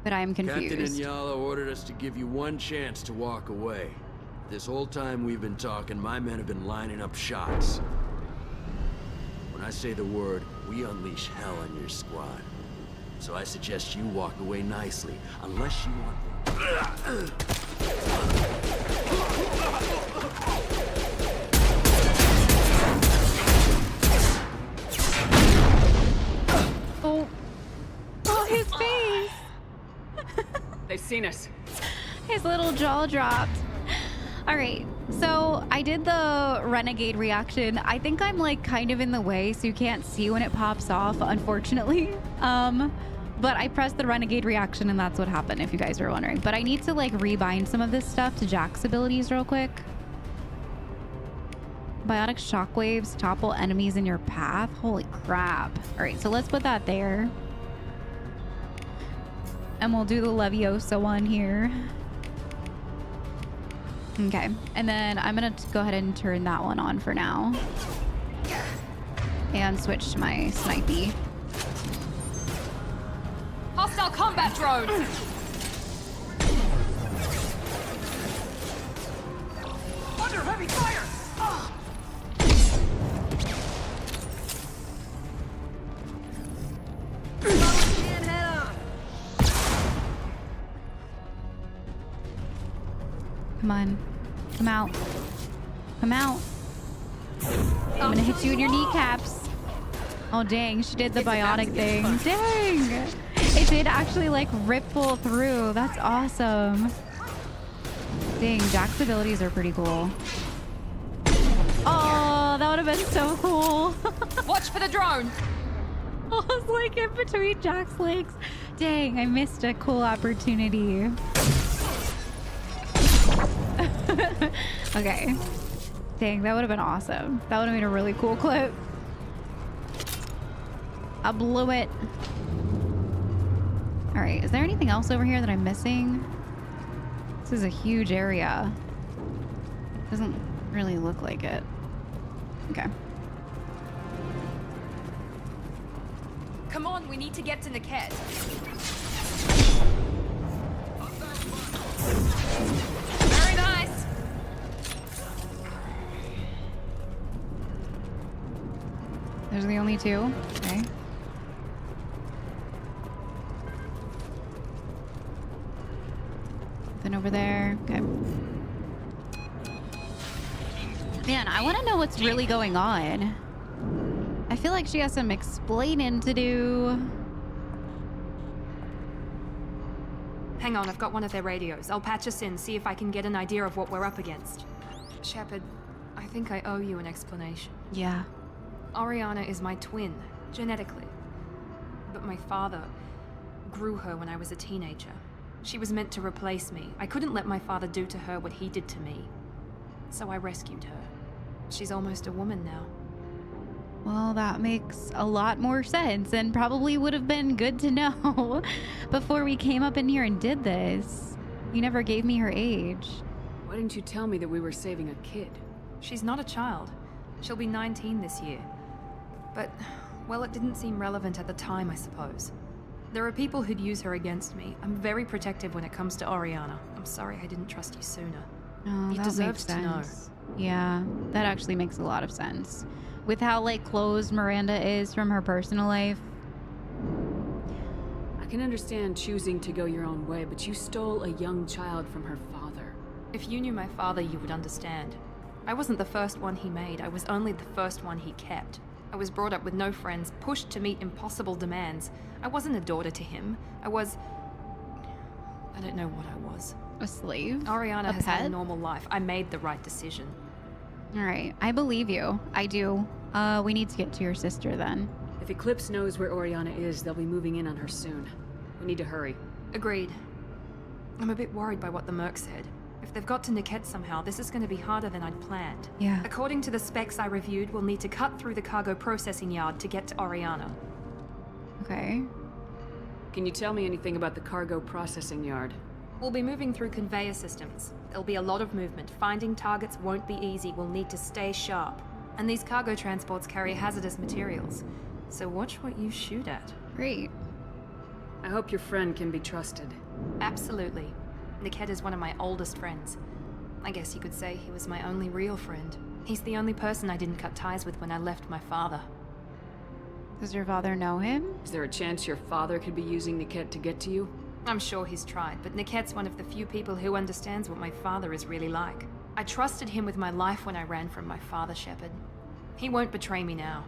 But I'm confused. Captain Inyala ordered us to give you one chance to walk away. This whole time we've been talking, my men have been lining up shots. When I say the word, we unleash hell on your squad. So I suggest you walk away nicely, unless you want... Oh, his face! They've seen us. His little jaw dropped. All right, so I did the renegade reaction. I think I'm like kind of in the way, so you can't see when it pops off, unfortunately. But I pressed the renegade reaction and that's what happened, if you guys are wondering. But I need to like rebind some of this stuff to Jack's abilities real quick. Biotic shockwaves topple enemies in your path. Holy crap. All right, so let's put that there. And we'll do the Leviosa one here. Okay, and then I'm gonna go ahead and turn that one on for now. And switch to my snipey. Hostile combat drones! Under heavy fire! Come on. Come out. Come out. I'm gonna hit you in your kneecaps. Oh, dang. She did the biotic thing. Dang. It did actually, like, ripple through. That's awesome. Dang, Jack's abilities are pretty cool. Oh, that would have been so cool. Watch for the drone. I was, like, in between Jack's legs. Dang, I missed a cool opportunity. Okay. Dang, that would have been awesome. That would have been a really cool clip. I blew it. All right, is there anything else over here that I'm missing? This is a huge area. Doesn't really look like it. Okay. Come on, we need to get to Niket. Very nice. There's the only two. Okay. Nothing over there. Okay. Man, I want to know what's really going on. I feel like she has some explaining to do. Hang on, I've got one of their radios. I'll patch us in, see if I can get an idea of what we're up against. Shepard, I think I owe you an explanation. Yeah. Oriana is my twin, genetically. But my father grew her when I was a teenager. She was meant to replace me. I couldn't let my father do to her what he did to me. So I rescued her. She's almost a woman now. Well, that makes a lot more sense and probably would have been good to know before we came up in here and did this. You never gave me her age. Why didn't you tell me that we were saving a kid? She's not a child. She'll be 19 this year. But, well, it didn't seem relevant at the time, I suppose. There are people who'd use her against me. I'm very protective when it comes to Oriana. I'm sorry I didn't trust you sooner. Oh, you that deserve makes to know. sense. Yeah, that actually makes a lot of sense. With how, like, closed Miranda is from her personal life. I can understand choosing to go your own way, but you stole a young child from her father. If you knew my father, you would understand. I wasn't the first one he made, I was only the first one he kept. I was brought up with no friends, pushed to meet impossible demands. I wasn't a daughter to him. I don't know what I was. A slave? Oriana A has had a pet? normal life. I made the right decision. Alright, I believe you. I do. We need to get to your sister then. If Eclipse knows where Oriana is, they'll be moving in on her soon. We need to hurry. Agreed. I'm a bit worried by what the Merc said. If they've got to Niket somehow, this is going to be harder than I'd planned. Yeah. According to the specs I reviewed, we'll need to cut through the cargo processing yard to get to Oriana. Okay. Can you tell me anything about the cargo processing yard? We'll be moving through conveyor systems. There'll be a lot of movement. Finding targets won't be easy. We'll need to stay sharp. And these cargo transports carry hazardous materials. So watch what you shoot at. Great. I hope your friend can be trusted. Absolutely. Niket is one of my oldest friends. I guess you could say he was my only real friend. He's the only person I didn't cut ties with when I left my father. Does your father know him? Is there a chance your father could be using Niket to get to you? I'm sure he's tried, but Niket's one of the few people who understands what my father is really like. I trusted him with my life when I ran from my father, Shepard. He won't betray me now.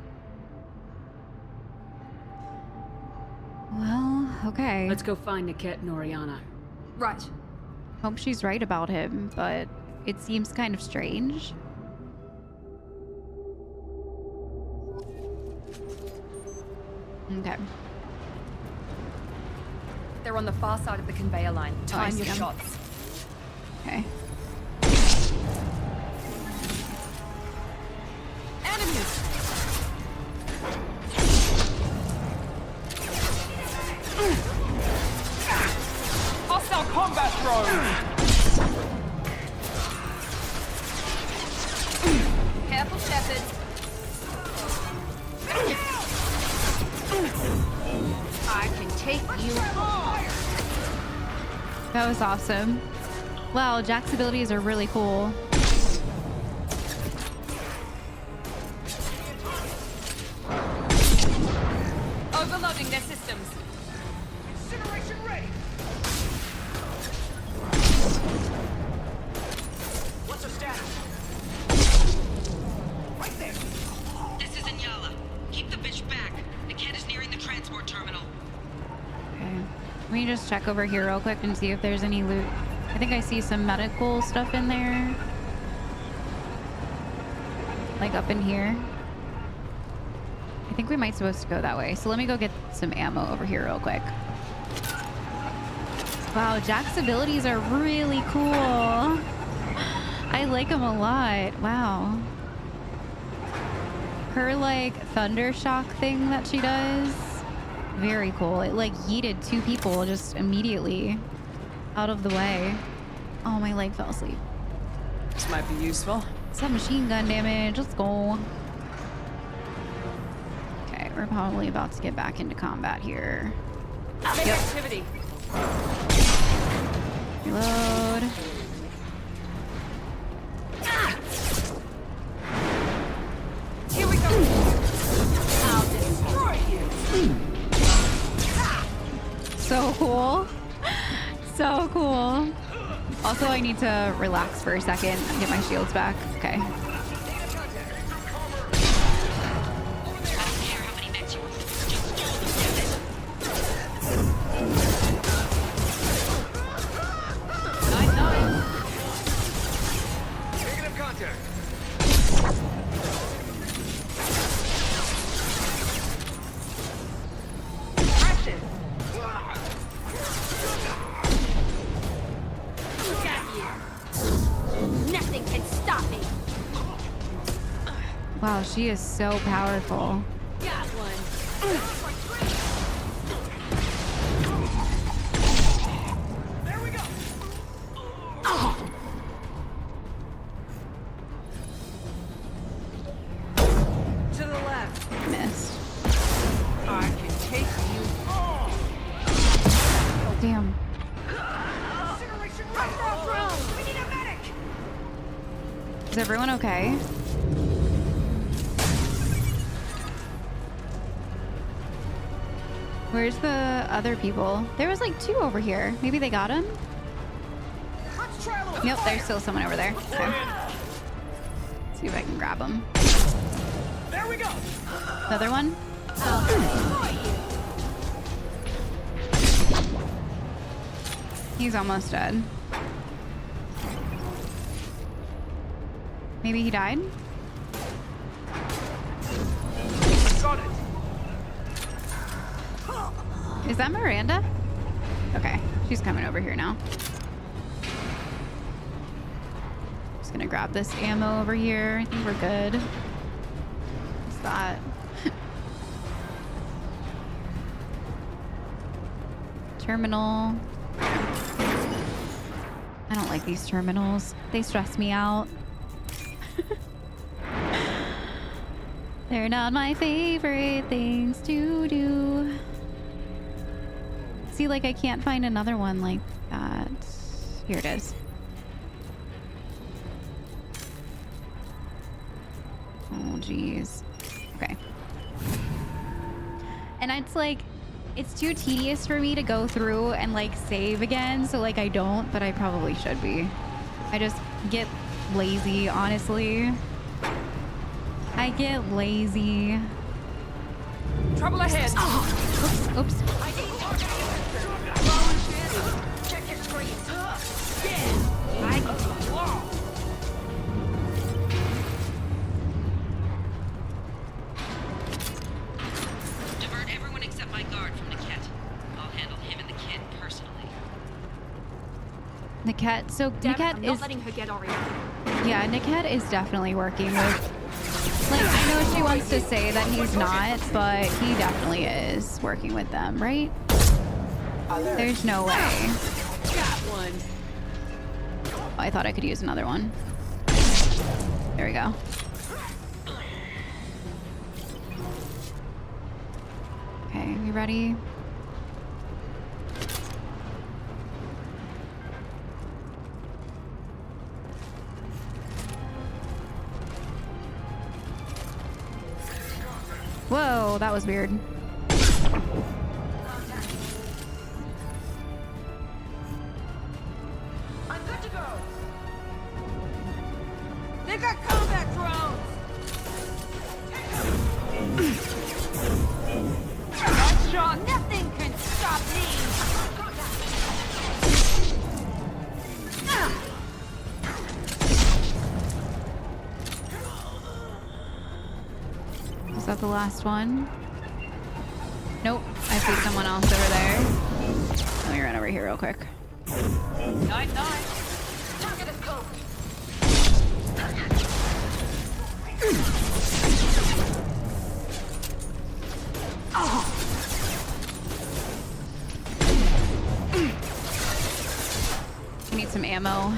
Well, okay. Let's go find Niket and Oriana. Right. Hope she's right about him, but it seems kind of strange. Okay. They're on the far side of the conveyor line. Time your see 'em. shots. Okay. Enemies! Hostile combat drone! Careful, Shepard. I can take you on. That was awesome. Wow, Jack's abilities are really cool. Overloading their systems. Incineration ready. What's the status? Right there. This is Inyala. Keep the bitch back. Niket is nearing the transport terminal. Okay. Let me just check over here real quick and see if there's any loot. I think I see some medical stuff in there. Like up in here. I think we might supposed to go that way. So let me go get some ammo over here real quick. Wow, Jack's abilities are really cool. I like them a lot. Wow. Her like thunder shock thing that she does. Very cool. It like yeeted two people just immediately out of the way. Oh, my leg fell asleep. This might be useful. Submachine gun damage. Let's go. Okay, we're probably about to get back into combat here. Activity. Reload. Here we go. I'll destroy you. So cool. So cool. Also, I need to relax for a second and get my shields back. Okay. Negative contact. Look at you. Nothing can stop me. Wow, she is so powerful. Got one. There we go. To the left. Missed. I can take you on. Damn. Incineration ready. We need a medic. Is everyone okay? Where's the other people? There was like two over here. Maybe they got him? Let's try a little Yep, there's still someone over there. Okay. Let's see if I can grab him. There we go. Another one? He's almost dead. Maybe he died? Got it. Is that Miranda? Okay, she's coming over here now. Just gonna grab this ammo over here. I think we're good. What's that? Terminal. I don't like these terminals. They stress me out. They're not my favorite things to do. See, like, I can't find another one like that. Here it is. Oh, geez. Okay. And it's like, it's too tedious for me to go through and like save again. So like I don't, but I probably should be. I just get lazy, honestly. I get lazy. Trouble ahead. Oh, oops. Oops. Check your screen. Divert everyone except my guard from Niket. I'll handle him and the kid personally. Niket. So Niket I'm is not letting her get Ori. Yeah, Niket is definitely working with. Like, I know she wants to say that he's not, but he definitely is working with them, right? There's no way. Got one. Oh, I thought I could use another one. There we go. Okay, we ready? Whoa, that was weird. I'm good to go. They got combat drones. That's shot. Nothing can stop me. Is that the last one? Nope. I see someone else over there. Let me run over here real quick. Night, night. Target is cold. I need some ammo.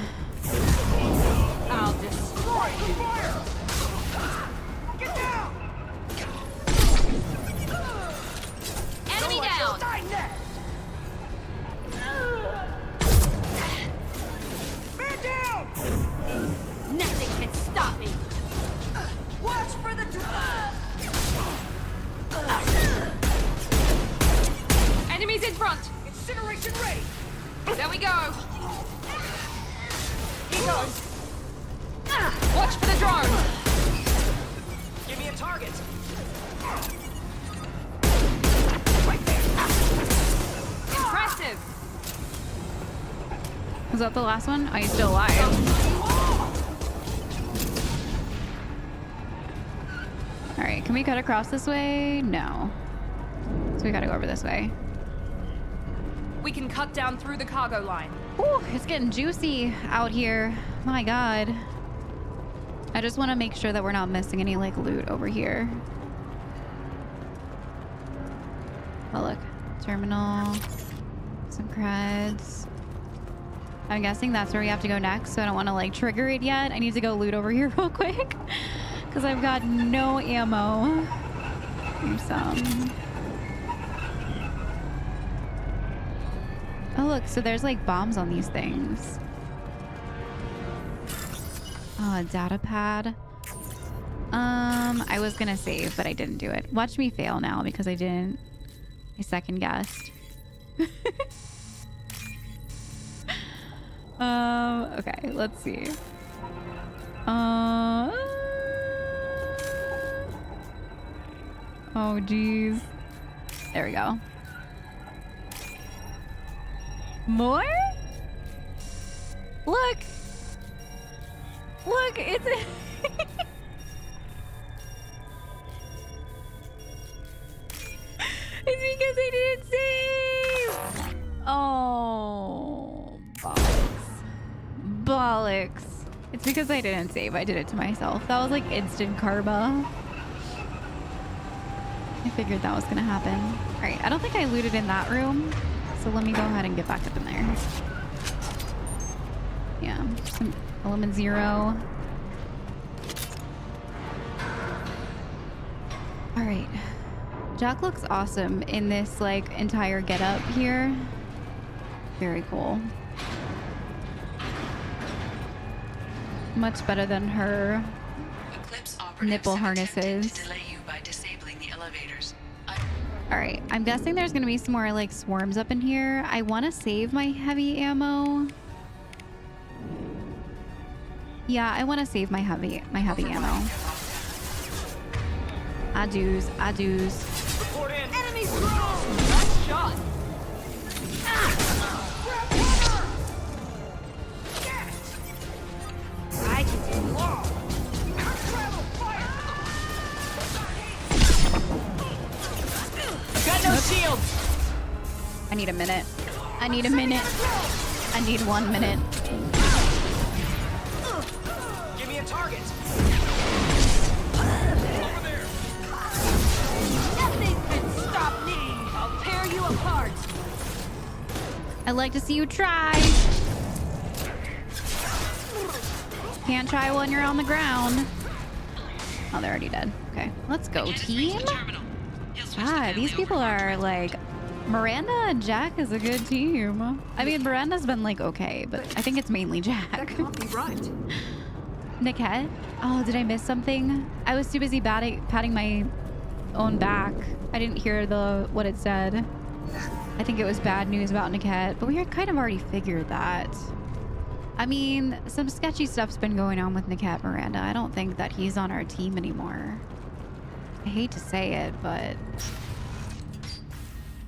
I'll destroy you. Get down! Enemy down! Man down! Nothing can stop me. Watch for the Enemies in front! incineration ready! There we go! He goes! Watch for the drone! Give me a target! Impressive! Was that the last one? Are you still alive? Alright, can we cut across this way? No. So we gotta go over this way. We can cut down through the cargo line. Ooh, it's getting juicy out here. My god. I just want to make sure that we're not missing any like loot over here. Oh look, terminal, some creds. I'm guessing that's where we have to go next, so I don't want to like trigger it yet. I need to go loot over here real quick because I've got no ammo. Here's some. Oh look, so there's like bombs on these things. Oh, a data pad. I was gonna save, but I didn't do it. Watch me fail now because I didn't. I second guessed. Okay, let's see. Oh, geez. There we go. More? Look! Look, it's... It's because I didn't save! Oh, bollocks. Bollocks. It's because I didn't save. I did it to myself. That was like instant karma. I figured that was gonna happen. All right, I don't think I looted in that room. So let me go ahead and get back up in there. Yeah, some element 0. All right. Jack looks awesome in this like entire getup here. Very cool. Much better than her nipple harnesses. To delay you by disabling the elevators. All right, I'm guessing there's gonna be some more like swarms up in here. I want to save my heavy ammo. Yeah, I want to save my heavy ammo. I-doos. Report in. Enemy strong. Nice shot. I can do long. Got no shields. I need a minute. I need 1 minute. Give me a target. Nothing can stop me. I'll tear you apart. I'd like to see you try. Can't try when you're on the ground. Oh, they're already dead. Okay, let's go, team. Ah, these people are like... Miranda and Jack is a good team. I mean, Miranda's been like okay, but I think it's mainly Jack. That can't be right. Niket? Oh, did I miss something? I was too busy patting my own back. I didn't hear what it said. I think it was bad news about Niket, but we had kind of already figured that. I mean, some sketchy stuff's been going on with Niket Miranda. I don't think that he's on our team anymore. I hate to say it, but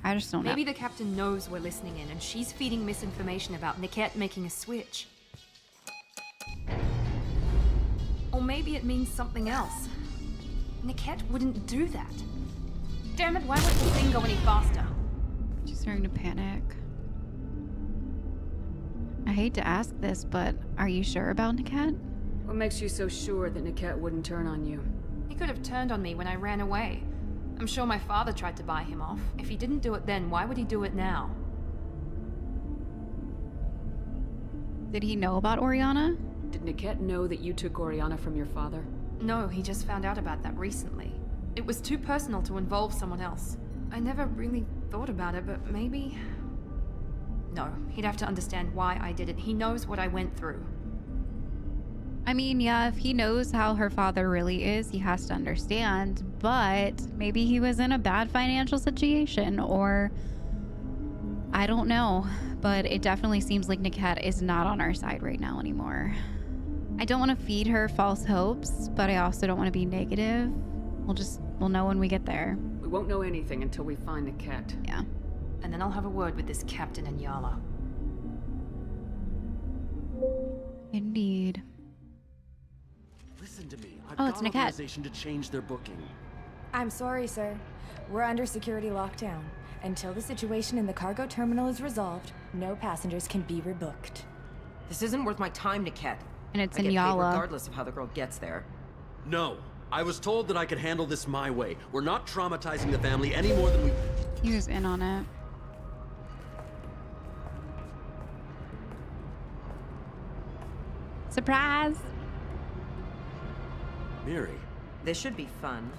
I just don't know. Maybe the captain knows we're listening in and she's feeding misinformation about Niket making a switch. Or maybe it means something else. Niket wouldn't do that. Damn it, why won't the thing go any faster? She's starting to panic. I hate to ask this, but are you sure about Niket? What makes you so sure that Niket wouldn't turn on you? He could have turned on me when I ran away. I'm sure my father tried to buy him off. If he didn't do it then, why would he do it now? Did he know about Oriana? Did Niket know that you took Oriana from your father? No, he just found out about that recently. It was too personal to involve someone else. I never really thought about it, but maybe... No, he'd have to understand why I did it. He knows what I went through. I mean, yeah, if he knows how her father really is, he has to understand, but maybe he was in a bad financial situation, or I don't know, but it definitely seems like Niket is not on our side right now anymore. I don't want to feed her false hopes, but I also don't want to be negative. We'll know when we get there. We won't know anything until we find Niket. Yeah. And then I'll have a word with this captain and Yala. Indeed. Listen to me. Oh, I've it's got Niket. authorization to change their booking. I'm sorry, sir. We're under security lockdown. Until the situation in the cargo terminal is resolved, no passengers can be rebooked. This isn't worth my time, Niket. And it's I in get paid Yala. regardless of how the girl gets there. No. I was told that I could handle this my way. We're not traumatizing the family any more than we... He was in on it. Surprise! Miri. This should be fun.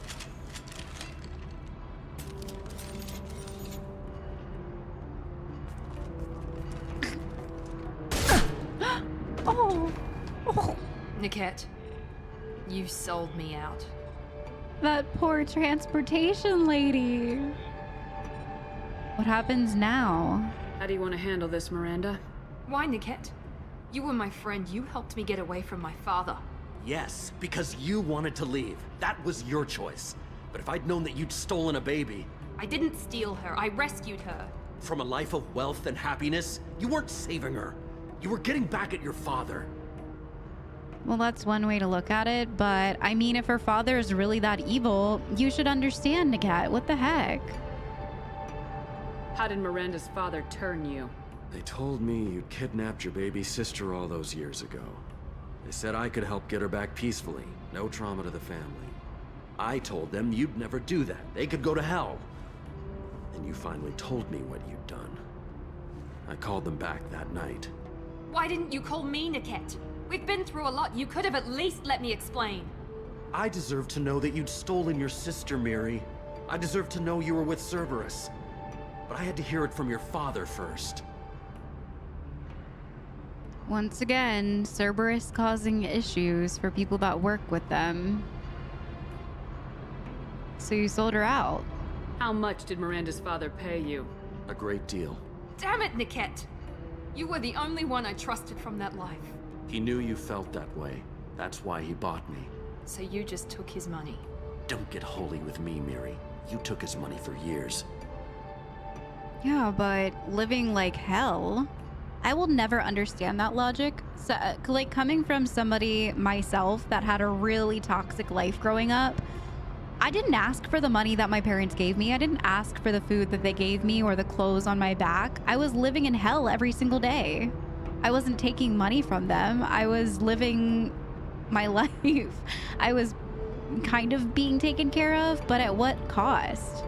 Oh! Niket, you sold me out. That poor transportation lady. What happens now? How do you want to handle this, Miranda? Why, Niket? You were my friend. You helped me get away from my father. Yes, because you wanted to leave. That was your choice. But if I'd known that you'd stolen a baby... I didn't steal her. I rescued her. From a life of wealth and happiness, you weren't saving her. You were getting back at your father. Well, that's one way to look at it, but I mean, if her father is really that evil, you should understand, Niket. What the heck? How did Miranda's father turn you? They told me you'd kidnapped your baby sister all those years ago. They said I could help get her back peacefully. No trauma to the family. I told them you'd never do that. They could go to hell. And you finally told me what you'd done. I called them back that night. Why didn't you call me, Niket? We've been through a lot. You could have at least let me explain. I deserve to know that you'd stolen your sister, Miri. I deserve to know you were with Cerberus. But I had to hear it from your father first. Once again, Cerberus causing issues for people that work with them. So you sold her out. How much did Miranda's father pay you? A great deal. Damn it, Niket! You were the only one I trusted from that life. He knew you felt that way. That's why he bought me. So you just took his money. Don't get holy with me, Miri. You took his money for years. Yeah, but living like hell, I will never understand that logic. So, like, coming from somebody myself that had a really toxic life growing up, I didn't ask for the money that my parents gave me. I didn't ask for the food that they gave me or the clothes on my back. I was living in hell every single day. I wasn't taking money from them. I was living my life. I was kind of being taken care of, but at what cost?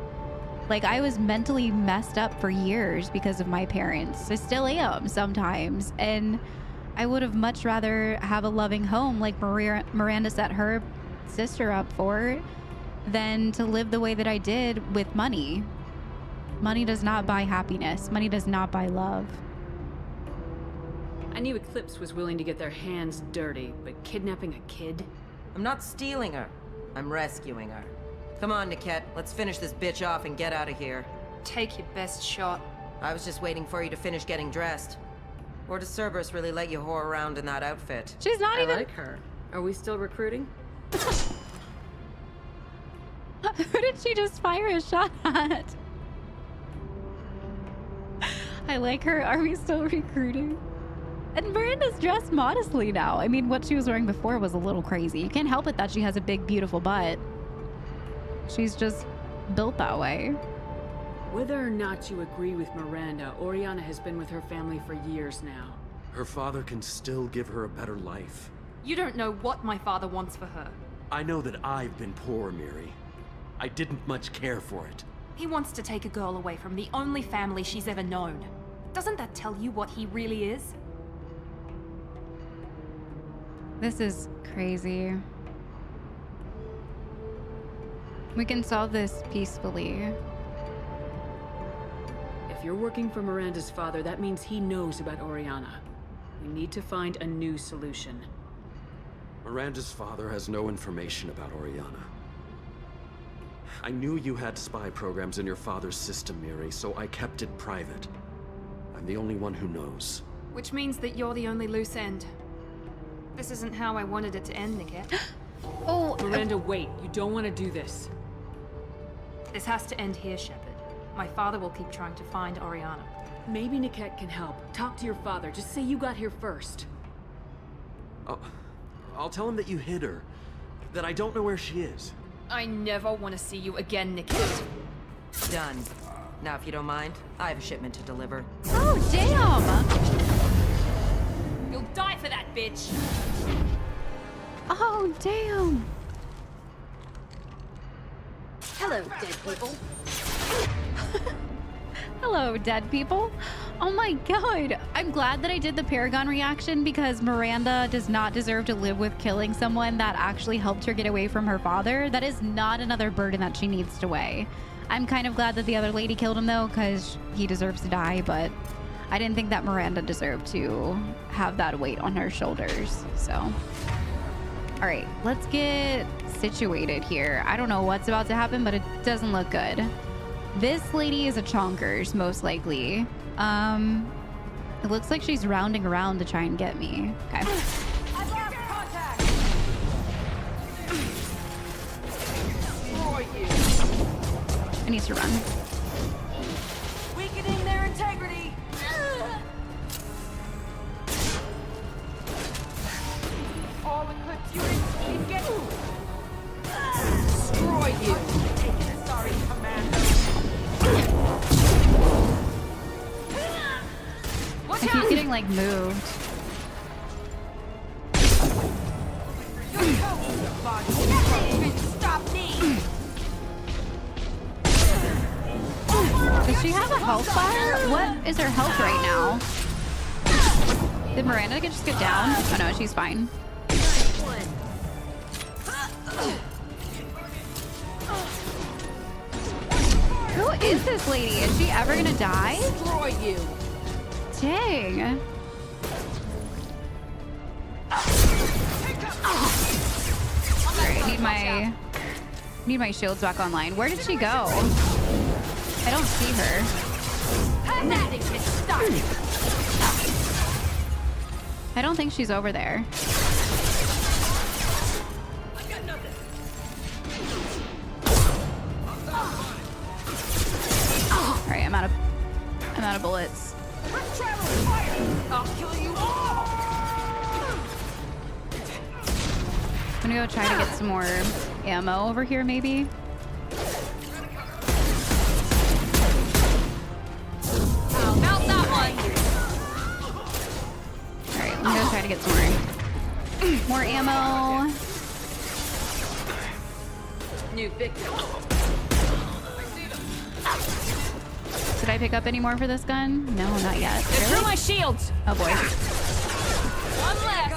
Like, I was mentally messed up for years because of my parents. I still am sometimes. And I would have much rather have a loving home like Miranda set her sister up for than to live the way that I did with money. Money does not buy happiness. Money does not buy love. I knew Eclipse was willing to get their hands dirty, but kidnapping a kid? I'm not stealing her. I'm rescuing her. Come on, Niket. Let's finish this bitch off and get out of here. Take your best shot. I was just waiting for you to finish getting dressed. Or does Cerberus really let you whore around in that outfit? She's not even... I like her. Are we still recruiting? Who did she just fire a shot at? I like her. Are we still recruiting? And Miranda's dressed modestly now. I mean, what she was wearing before was a little crazy. You can't help it that she has a big, beautiful butt. She's just built that way. Whether or not you agree with Miranda, Oriana has been with her family for years now. Her father can still give her a better life. You don't know what my father wants for her. I know that I've been poor, Miri. I didn't much care for it. He wants to take a girl away from the only family she's ever known. Doesn't that tell you what he really is? This is crazy. We can solve this peacefully. If you're working for Miranda's father, that means he knows about Oriana. We need to find a new solution. Miranda's father has no information about Oriana. I knew you had spy programs in your father's system, Miri, so I kept it private. I'm the only one who knows. Which means that you're the only loose end. This isn't how I wanted it to end, Niket. Oh, Miranda, wait. You don't want to do this. This has to end here, Shepard. My father will keep trying to find Oriana. Maybe Niket can help. Talk to your father. Just say you got here first. I'll tell him that you hid her. That I don't know where she is. I never want to see you again, Niket. Done. Now, if you don't mind, I have a shipment to deliver. Oh, damn! You'll die for that, bitch! Oh, damn! Hello, dead people. Hello, dead people. Oh my god. I'm glad that I did the Paragon reaction because Miranda does not deserve to live with killing someone that actually helped her get away from her father. That is not another burden that she needs to weigh. I'm kind of glad that the other lady killed him though, because he deserves to die, but I didn't think that Miranda deserved to have that weight on her shoulders, so. All right, let's get situated here. I don't know what's about to happen, but it doesn't look good. This lady is a chonkers, most likely. It looks like she's rounding around to try and get me. Okay. I need to run. Weakening their integrity. All Eclipse units get destroy you. Taking a sorry commando. I keep getting like moved. Stop me. Does she have a health bar? What is her health right now? Did Miranda just get down? Oh no, she's fine. Who is this lady? Is she ever gonna die? Destroy you. Dang. Alright, I need my shields back online. Where did she go? I don't see her. Nothing can stop you. I don't think she's over there. Alright, I'm out of bullets. I'll kill you all. I'm gonna go try to get some more ammo over here, maybe. I'll mount that one. Alright, I'm gonna try to get some more ammo. New victim. Did I pick up any more for this gun? No, not yet. Through Really? my shields. Oh boy. One left.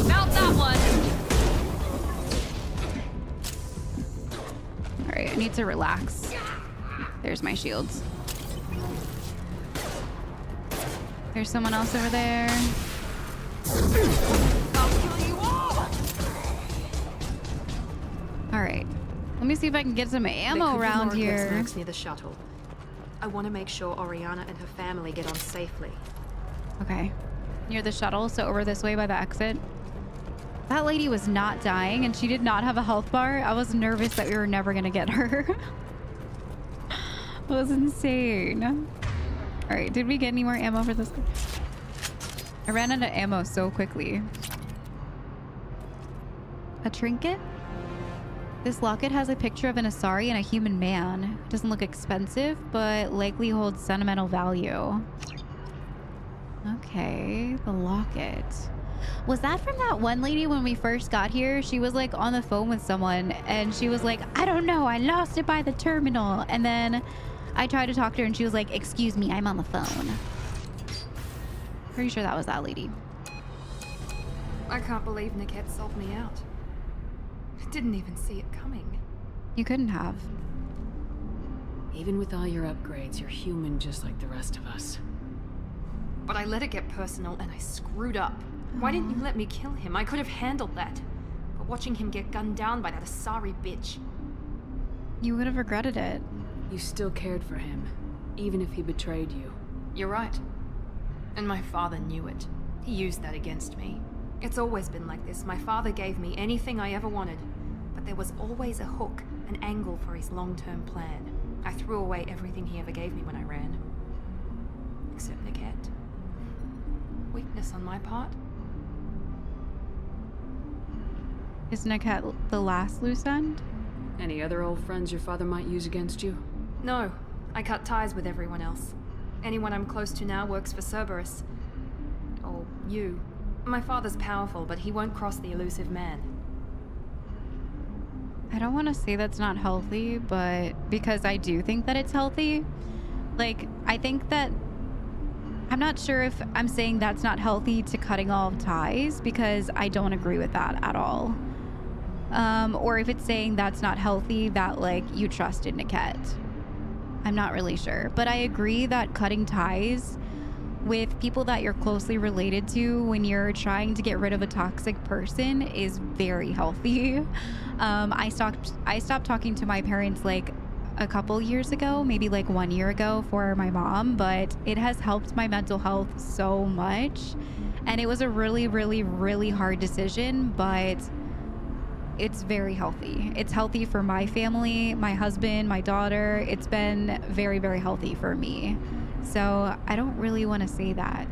Mount that one. Alright, I need to relax. There's my shields. There's someone else over there. I'll kill you all. Alright. Let me see if I can get some ammo around here. Next near the shuttle. I want to make sure Oriana and her family get on safely. Okay. Near the shuttle, so over this way by the exit. That lady was not dying and she did not have a health bar. I was nervous that we were never gonna get her. It was insane. All right, did we get any more ammo for this? I ran out of ammo so quickly. A trinket? This locket has a picture of an Asari and a human man. It doesn't look expensive, but likely holds sentimental value. Okay, the locket. Was that from that one lady when we first got here? She was like on the phone with someone and she was like, I don't know, I lost it by the terminal. And then I tried to talk to her and she was like, excuse me, I'm on the phone. Pretty sure that was that lady. I can't believe Niket sold me out. I didn't even see it coming. You couldn't have. Even with all your upgrades, you're human just like the rest of us. But I let it get personal and I screwed up. Why didn't you let me kill him? I could have handled that. But watching him get gunned down by that Asari bitch. You would have regretted it. You still cared for him, even if he betrayed you. You're right. And my father knew it. He used that against me. It's always been like this. My father gave me anything I ever wanted. But there was always a hook, an angle for his long-term plan. I threw away everything he ever gave me when I ran. Except Niket. Weakness on my part. Is Niket the last loose end? Any other old friends your father might use against you? No. I cut ties with everyone else. Anyone I'm close to now works for Cerberus. Or you. My father's powerful, but he won't cross the elusive man. I don't want to say that's not healthy, but because I do think that it's healthy. Like, I think that I'm not sure if I'm saying that's not healthy to cutting all ties, because I don't agree with that at all. Or if it's saying that's not healthy that, like, you trusted Niket. I'm not really sure. But I agree that cutting ties with people that you're closely related to when you're trying to get rid of a toxic person is very healthy. I stopped talking to my parents like a couple years ago, maybe like 1 year ago for my mom, but it has helped my mental health so much. And it was a really, really, really hard decision, but it's very healthy. It's healthy for my family, my husband, my daughter. It's been very, very healthy for me. So I don't really want to say that,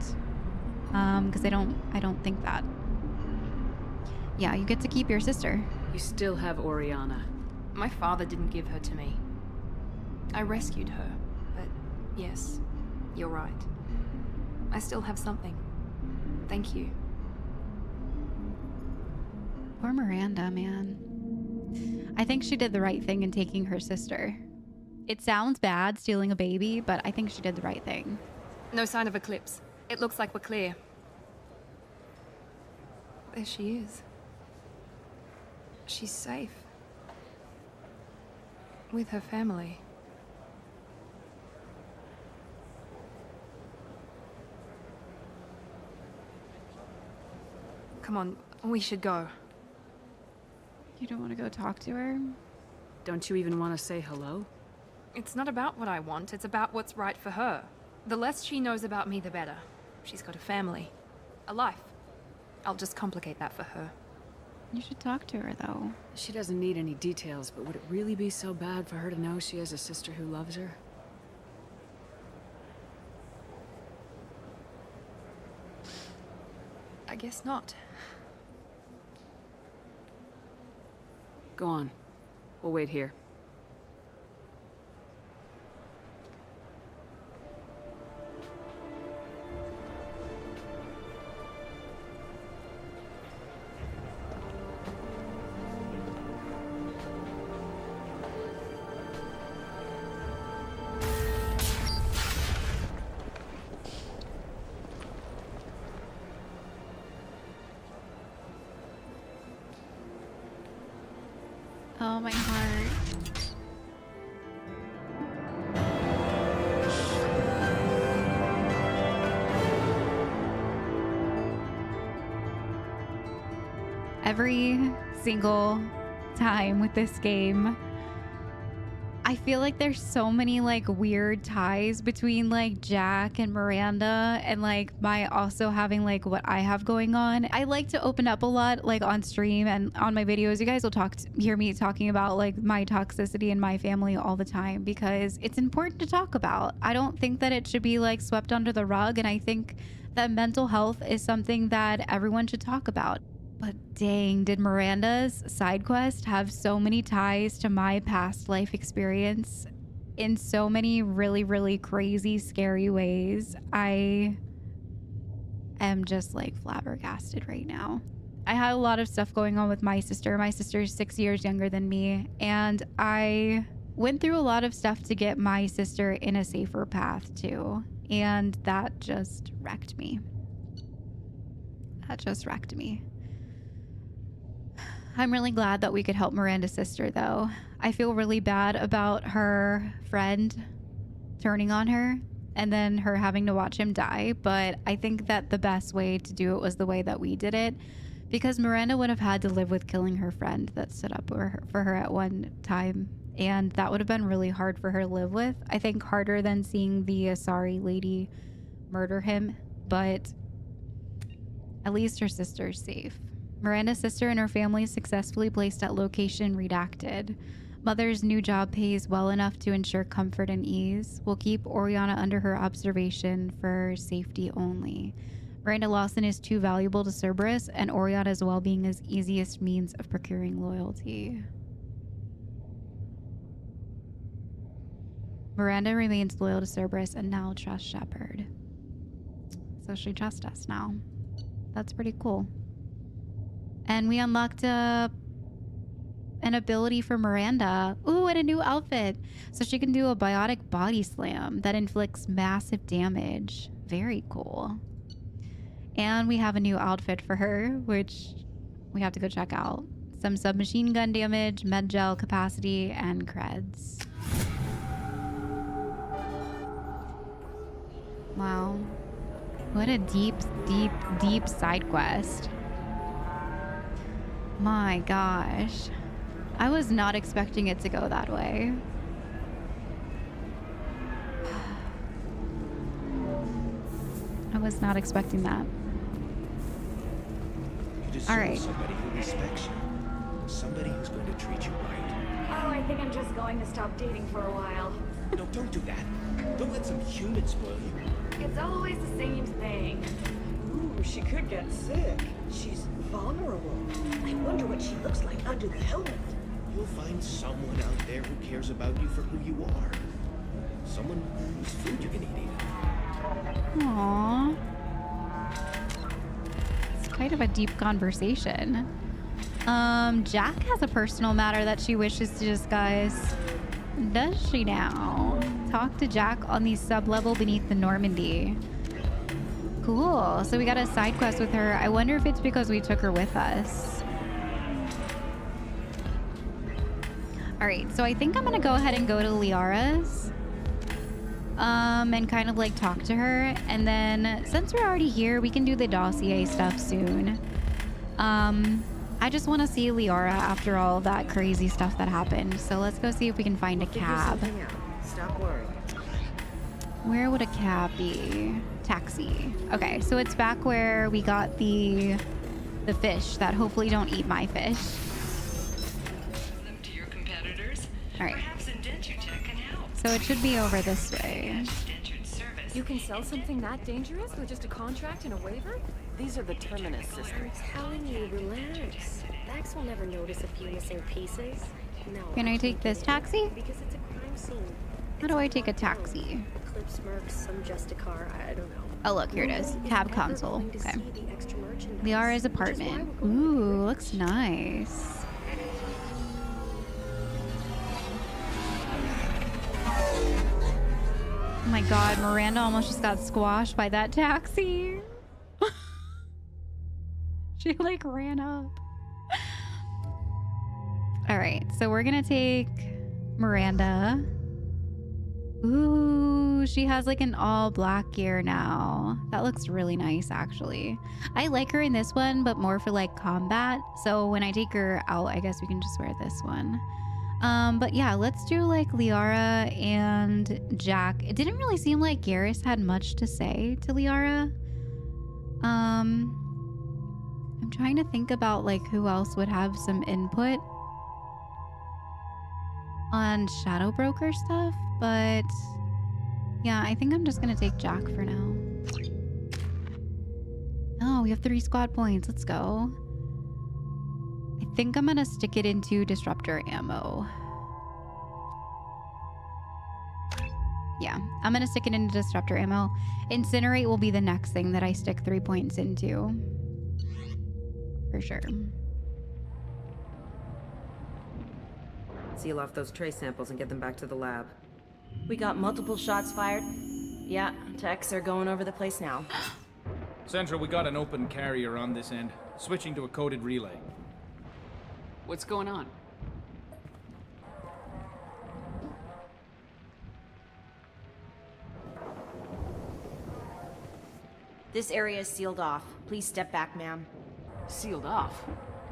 because I don't think that. Yeah, you get to keep your sister. You still have Oriana. My father didn't give her to me. I rescued her, but yes, you're right. I still have something. Thank you. Poor Miranda, man. I think she did the right thing in taking her sister. It sounds bad stealing a baby, but I think she did the right thing. No sign of Eclipse. It looks like we're clear. There she is. She's safe. With her family. Come on, we should go. You don't want to go talk to her? Don't you even want to say hello? It's not about what I want, it's about what's right for her. The less she knows about me, the better. She's got a family. A life. I'll just complicate that for her. You should talk to her, though. She doesn't need any details, but would it really be so bad for her to know she has a sister who loves her? I guess not. Go on. We'll wait here. Oh, my heart. Every single time with this game, I feel like there's so many like weird ties between like Jack and Miranda, and like my also having like what I have going on. I like to open up a lot like on stream and on my videos. You guys will hear me talking about like my toxicity in my family all the time because it's important to talk about. I don't think that it should be like swept under the rug, and I think that mental health is something that everyone should talk about. But dang, did Miranda's side quest have so many ties to my past life experience in so many really, really crazy, scary ways. I am just like flabbergasted right now. I had a lot of stuff going on with my sister. My sister's 6 years younger than me, and I went through a lot of stuff to get my sister in a safer path too. And that just wrecked me. That just wrecked me. I'm really glad that we could help Miranda's sister, though. I feel really bad about her friend turning on her and then her having to watch him die, but I think that the best way to do it was the way that we did it, because Miranda would have had to live with killing her friend that stood up for her at one time, and that would have been really hard for her to live with. I think harder than seeing the Asari lady murder him, but at least her sister's safe. Miranda's sister and her family successfully placed at location redacted. Mother's new job pays well enough to ensure comfort and ease. We'll keep Oriana under her observation for safety only. Miranda Lawson is too valuable to Cerberus, and Oriana's well-being is easiest means of procuring loyalty. Miranda remains loyal to Cerberus and now trusts Shepard. So she trusts us now. That's pretty cool. And we unlocked an ability for Miranda. Ooh, and a new outfit. So she can do a biotic body slam that inflicts massive damage. Very cool. And we have a new outfit for her, which we have to go check out. Some submachine gun damage, med gel capacity, and creds. Wow. What a deep, deep, deep side quest. My gosh. I was not expecting it to go that way. I was not expecting that. You deserve All right. somebody who respects you. Somebody who's going to treat you right. Oh, I think I'm just going to stop dating for a while. No, don't do that. Don't let some human spoil you. It's always the same thing. Ooh, she could get sick. She's vulnerable. I wonder what she looks like under the helmet. You'll find someone out there who cares about you for who you are. Someone whose food you can eat. Aww. It's kind of a deep conversation. Jack has a personal matter that she wishes to discuss. Does she now? Talk to Jack on the sub-level beneath the Normandy. Cool. So we got a side quest with her. I wonder if it's because we took her with us. All right. So I think I'm going to go ahead and go to Liara's. And kind of like talk to her. And then since we're already here, we can do the dossier stuff soon. I just want to see Liara after all that crazy stuff that happened. So let's go see if we can find a cab. Stop worrying. Where would a cab be? Taxi. Okay, so it's back where we got the fish that hopefully don't eat my fish. Them to your competitors. All right. Perhaps indenture tech can help. So it should be over this way. You can sell something that dangerous with just a contract and a waiver? These are the Terminus systems. I'm telling you, relax. Vax will never notice a few missing pieces. No. Can I take this taxi? Because it's a crime scene. How do I take a taxi? Eclipse Mercs, some Justicar, I don't know. Oh, look, here it is. Cab console. Okay. Liara's apartment. Ooh, looks nice. Oh my god, Miranda almost just got squashed by that taxi. She like ran up. All right, so we're gonna take Miranda. Ooh, she has like an all black gear now. That looks really nice, actually. I like her in this one, but more for like combat. So when I take her out, I guess we can just wear this one. But yeah, let's do like Liara and Jack. It didn't really seem like Garrus had much to say to Liara. I'm trying to think about like who else would have some input on Shadow Broker stuff, but yeah, I think I'm just gonna take Jack for now. Oh, we have 3 squad points. Let's go. I think I'm gonna stick it into disruptor ammo. Yeah, I'm gonna stick it into disruptor ammo. Incinerate will be the next thing that I stick 3 points into. For sure. Seal off those trace samples and get them back to the lab. We got multiple shots fired. Yeah, techs are going over the place now. Central, we got an open carrier on this end. Switching to a coded relay. What's going on? This area is sealed off. Please step back, ma'am. Sealed off?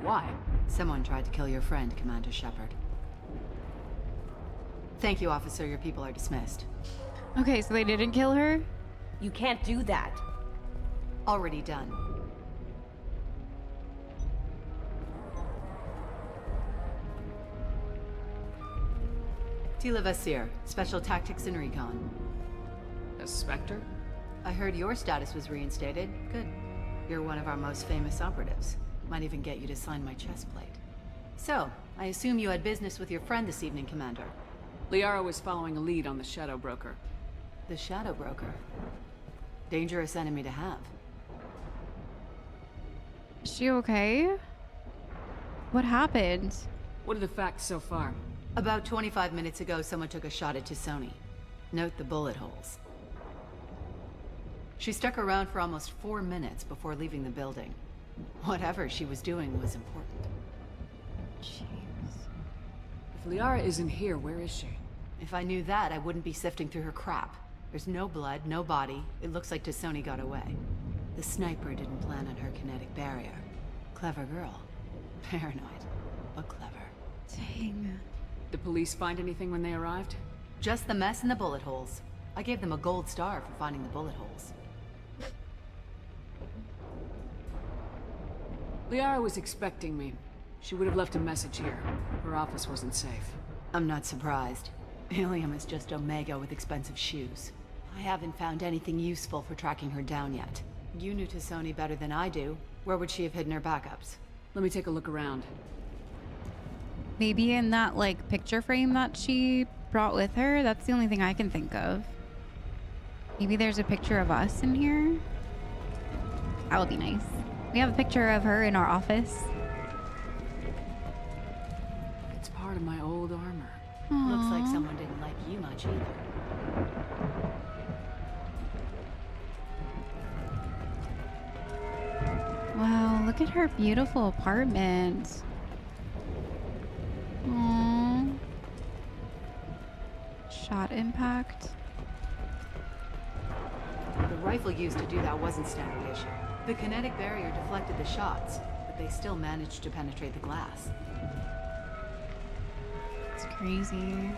Why? Someone tried to kill your friend, Commander Shepard. Thank you, officer. Your people are dismissed. Okay, so they didn't kill her? You can't do that. Already done. Tela Vasir, Special Tactics and Recon. A Spectre? I heard your status was reinstated. Good. You're one of our most famous operatives. Might even get you to sign my chest plate. So, I assume you had business with your friend this evening, Commander. Liara was following a lead on the Shadow Broker. The Shadow Broker? Dangerous enemy to have. Is she okay? What happened? What are the facts so far? About 25 minutes ago, someone took a shot at T'Soni. Note the bullet holes. She stuck around for almost 4 minutes before leaving the building. Whatever she was doing was important. Jeez. If Liara isn't here, where is she? If I knew that, I wouldn't be sifting through her crap. There's no blood, no body. It looks like T'Soni got away. The sniper didn't plan on her kinetic barrier. Clever girl. Paranoid, but clever. Dang. The police find anything when they arrived? Just the mess and the bullet holes. I gave them a gold star for finding the bullet holes. Liara was expecting me. She would have left a message here. Her office wasn't safe. I'm not surprised. Helium is just Omega with expensive shoes. I haven't found anything useful for tracking her down yet. You knew Tassoni better than I do. Where would she have hidden her backups? Let me take a look around. Maybe in that, like, picture frame that she brought with her? That's the only thing I can think of. Maybe there's a picture of us in here? That would be nice. We have a picture of her in our office. It's part of my old armor. Aww. Looks like someone didn't like you much either. Wow, look at her beautiful apartment. Aww. Shot impact. The rifle used to do that wasn't standard issue. The kinetic barrier deflected the shots, but they still managed to penetrate the glass. It's crazy.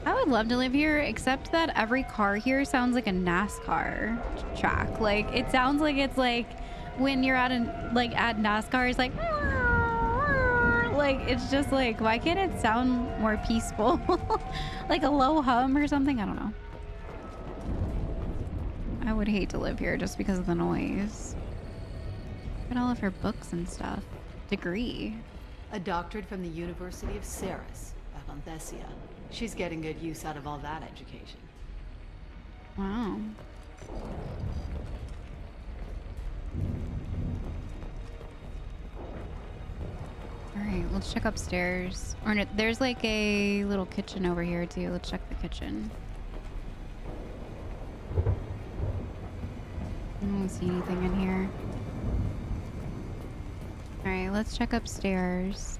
I would love to live here, except that every car here sounds like a NASCAR track. Like, it sounds like it's like when you're at at NASCAR, it's like it's just like, why can't it sound more peaceful? Like a low hum or something? I don't know. I would hate to live here just because of the noise. Look at all of her books and stuff. Degree. A doctorate from the University of Ceres, Avanthesia. She's getting good use out of all that education. Wow. Alright, let's check upstairs. Or no, there's like a little kitchen over here too. Let's check the kitchen. I don't see anything in here. Alright, let's check upstairs.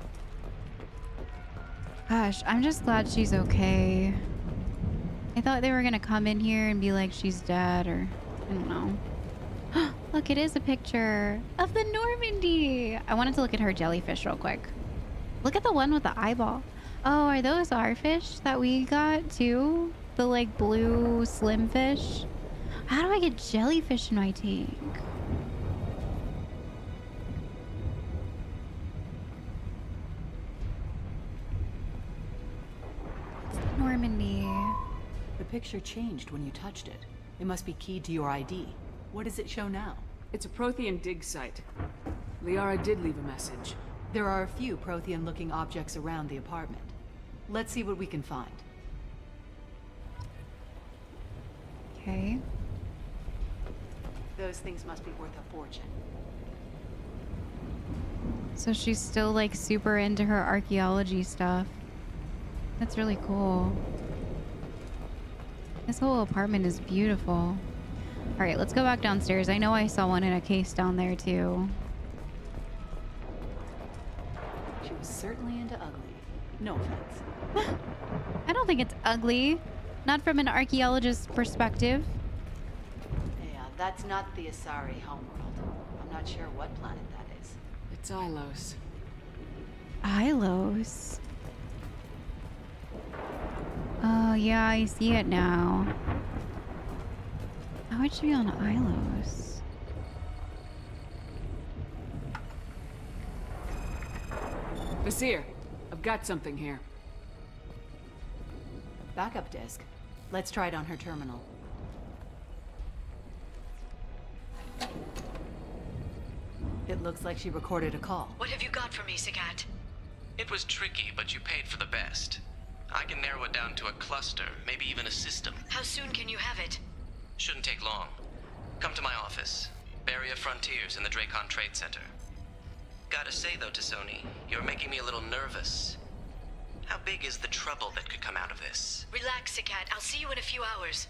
Gosh, I'm just glad she's okay. I thought they were gonna come in here and be like she's dead, or I don't know. Look, it is a picture of the Normandy. I wanted to look at her jellyfish real quick. Look at the one with the eyeball. Oh, are those our fish that we got too? The like blue slim fish? How do I get jellyfish in my tank? Normandy. The picture changed when you touched it. It must be keyed to your ID. What does it show now? It's a Prothean dig site. Liara did leave a message. There are a few Prothean-looking objects around the apartment. Let's see what we can find. Okay. Those things must be worth a fortune. So she's still like super into her archaeology stuff. That's really cool. This whole apartment is beautiful. All right, let's go back downstairs. I know I saw one in a case down there too. She was certainly into ugly. No offense. I don't think it's ugly. Not from an archaeologist's perspective. Yeah, that's not the Asari homeworld. I'm not sure what planet that is. It's Ilos. Ilos? Oh, yeah, I see it now. How would she be on Ilos? Vasir, I've got something here. Backup disk. Let's try it on her terminal. It looks like she recorded a call. What have you got for me, Sagat? It was tricky, but you paid for the best. I can narrow it down to a cluster, maybe even a system. How soon can you have it? Shouldn't take long. Come to my office. Barrier Frontiers in the Dracon Trade Center. Gotta say though, Tassoni, you're making me a little nervous. How big is the trouble that could come out of this? Relax, Sagat. I'll see you in a few hours.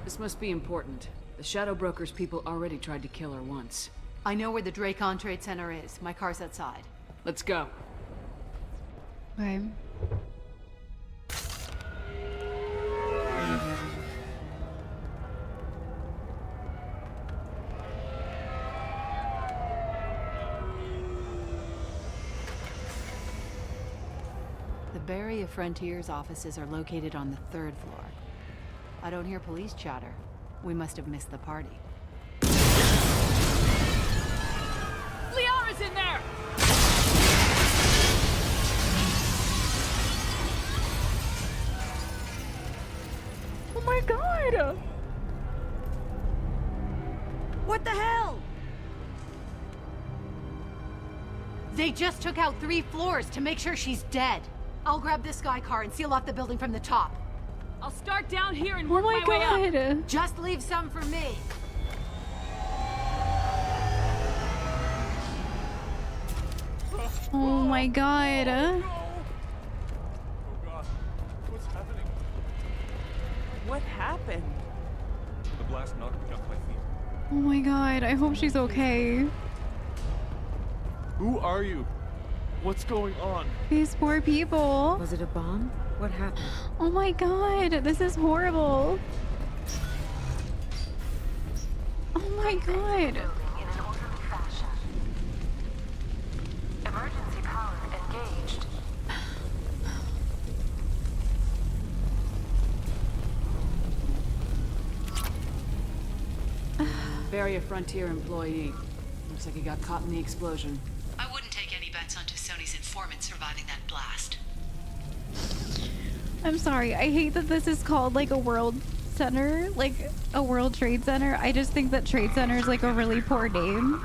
This must be important. The Shadow Broker's people already tried to kill her once. I know where the Dracon Trade Center is. My car's outside. Let's go. Okay. The Barrier Frontiers offices are located on the 3rd floor. I don't hear police chatter. We must have missed the party. Liara's in there! Oh my god! What the hell? They just took out 3 floors to make sure she's dead. I'll grab this sky car and seal off the building from the top. I'll start down here and work my way up. Just leave some for me. Oh my god. Oh god, what's happening? What happened? The blast knocked me off my feet. Oh my god, I hope she's okay. Who are you? What's going on? These poor people. Was it a bomb? What happened? Oh my god, this is horrible. Oh my god. Emergency power engaged. Barrier Frontier employee. Looks like he got caught in the explosion. I wouldn't take any bets on Sony's informant surviving that blast. I'm sorry, I hate that this is called like a world center, like a World Trade Center. I just think that Trade Center is like a really poor name.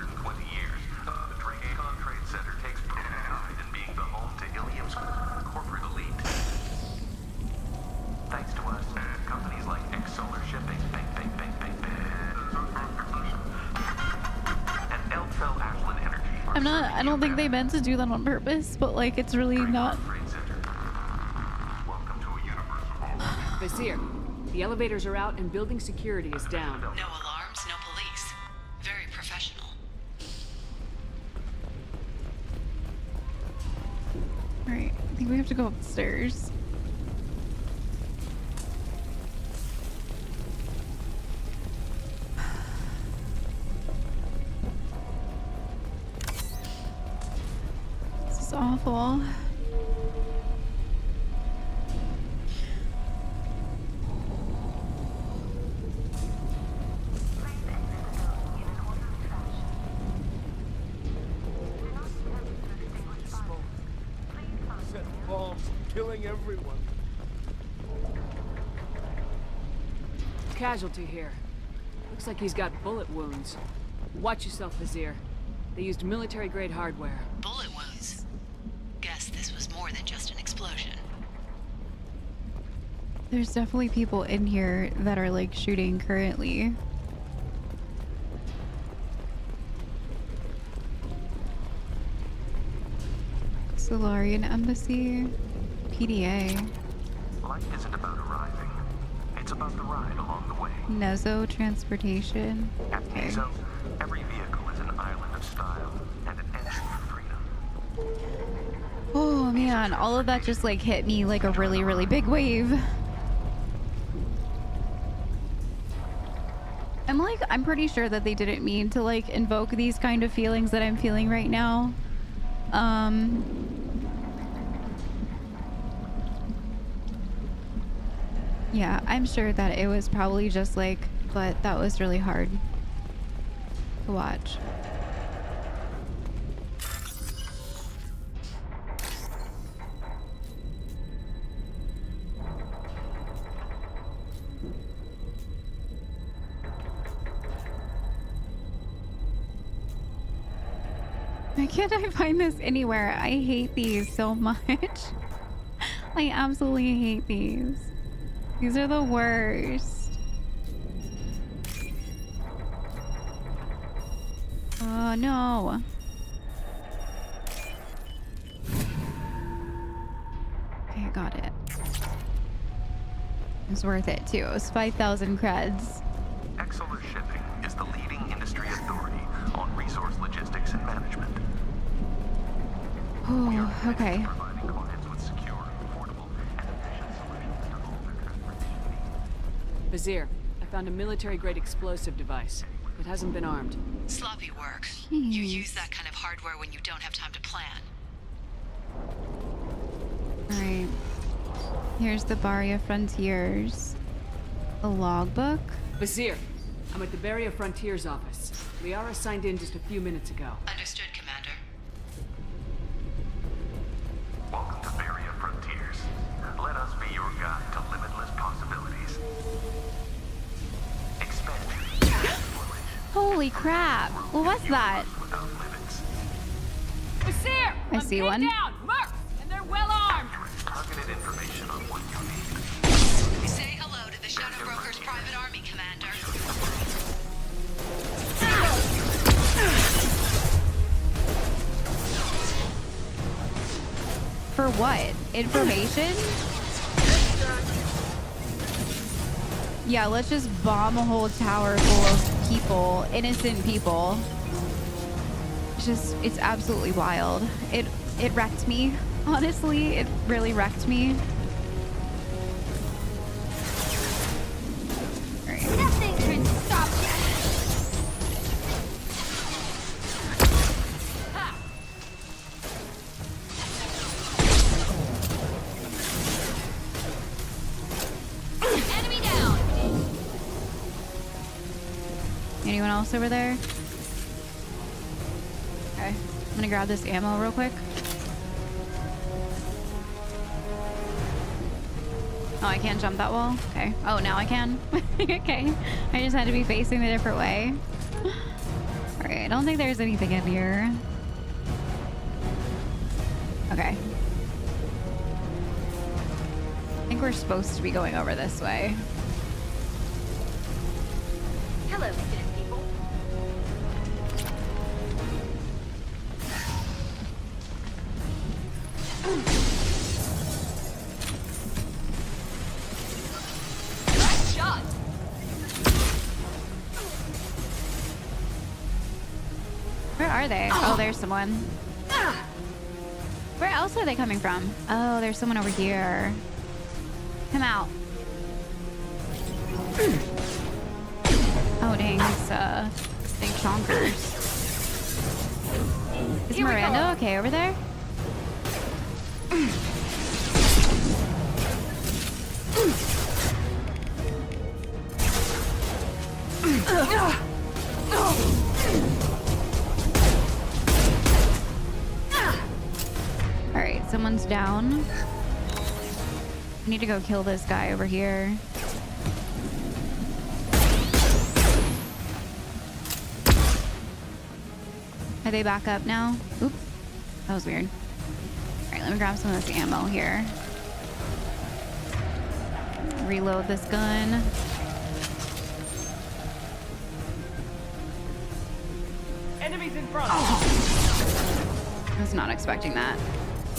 I don't think they meant to do that on purpose, but like it's really not. Vasir, the elevators are out and building security is down. No alarms, no police. Very professional. Alright, I think we have to go upstairs. This is awful. Killing everyone. Casualty here. Looks like he's got bullet wounds. Watch yourself, Vasir. They used military-grade hardware. Bullet wounds. Guess this was more than just an explosion. There's definitely people in here that are like shooting currently. Solarian Embassy. PDA. Life isn't about arriving. It's about the ride along the way. Nezo Transportation. At Nezo, every vehicle is an island of style and an engine for freedom. Oh man, all of that just like hit me like a really, really big wave. I'm pretty sure that they didn't mean to like invoke these kind of feelings that I'm feeling right now. Yeah, I'm sure that it was probably just like, but that was really hard to watch. Why can't I find this anywhere? I hate these so much. I absolutely hate these. These are the worst. Oh no. Okay, I got it. It's worth it too. It was 5,000 creds. Exeler Shipping is the leading industry authority on resource logistics and management. Oh, okay. Providing clients with secure, affordable, and efficient solutions to all their transportation needs. Vasir, I found a military-grade explosive device. It hasn't been armed. Sloppy work. You use that kind of hardware when you don't have time to plan. Alright. Here's the Barria Frontiers. A logbook. Vasir, I'm at the Barrier Frontiers office. Liara signed in just a few minutes ago. Understood, Commander. Welcome to Barrier Frontiers. Let us be your guide to limitless possibilities. Expansion. Holy crap. What was that? Vasir! I see one. Down! Mercs! And they're well armed! Targeted information on what you need. Say hello to the Shadow Broker's private army, Commander. For what? Information? Yeah, let's just bomb a whole tower full of people, innocent people. It's absolutely wild. It wrecked me. Honestly, it really wrecked me. Right. Nothing can stop you. Enemy down. Anyone else over there? Okay, I'm gonna grab this ammo real quick. Oh, I can't jump that wall? Okay. Oh, now I can. Okay. I just had to be facing the different way. Alright, I don't think there's anything in here. Okay. I think we're supposed to be going over this way. Hello, citizen people. Nice shot. Where are they? Oh, there's someone. Where else are they coming from? Oh, there's someone over here. Come out. Oh, dang, these big chonkers. Is Miranda okay over there? Alright, someone's down. I need to go kill this guy over here. Are they back up now? Oops. That was weird. Alright, let me grab some of this ammo here. Reload this gun. Enemies in front. I was not expecting that.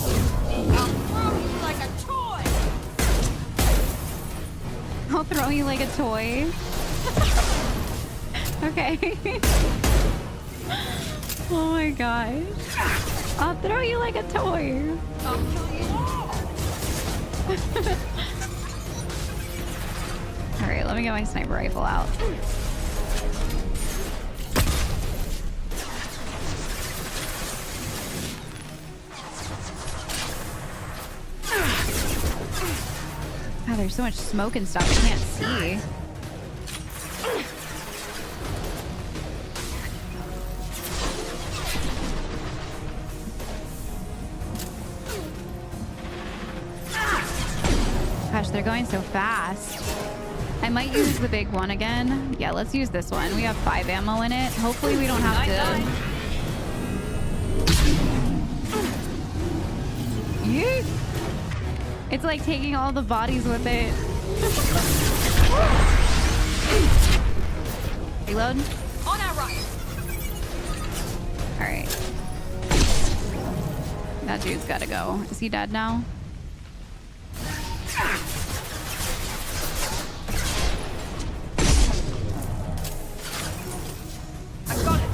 I'll throw you like a toy. I'll throw you like a toy. Okay. Oh my gosh. I'll throw you like a toy. I'll kill you all. Alright, let me get my sniper rifle out. God, there's so much smoke and stuff I can't see. Gosh, they're going so fast. I might use the big one again. Yeah, let's use this one. We have 5 ammo in it. Hopefully we don't have to... Yeet. It's like taking all the bodies with it. Reload. On our right. Alright. That dude's gotta go. Is he dead now? I got it.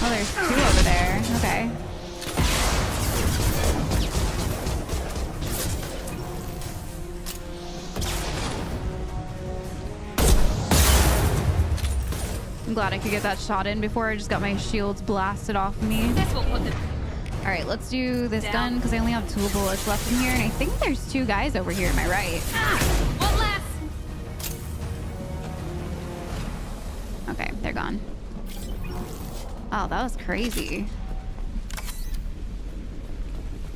Oh, there's 2 over there. Okay. I'm glad I could get that shot in before I just got my shields blasted off me. This will put them. All right, let's do this gun because I only have 2 bullets left in here, and I think there's 2 guys over here. Am I right? One less. Okay, they're gone. Oh, that was crazy.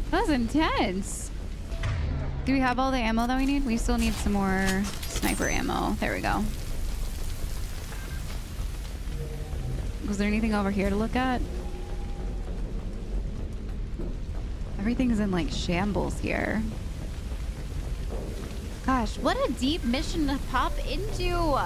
That was intense. Do we have all the ammo that we need? We still need some more sniper ammo. There we go. Was there anything over here to look at? Everything's in like shambles here. Gosh, what a deep mission to pop into.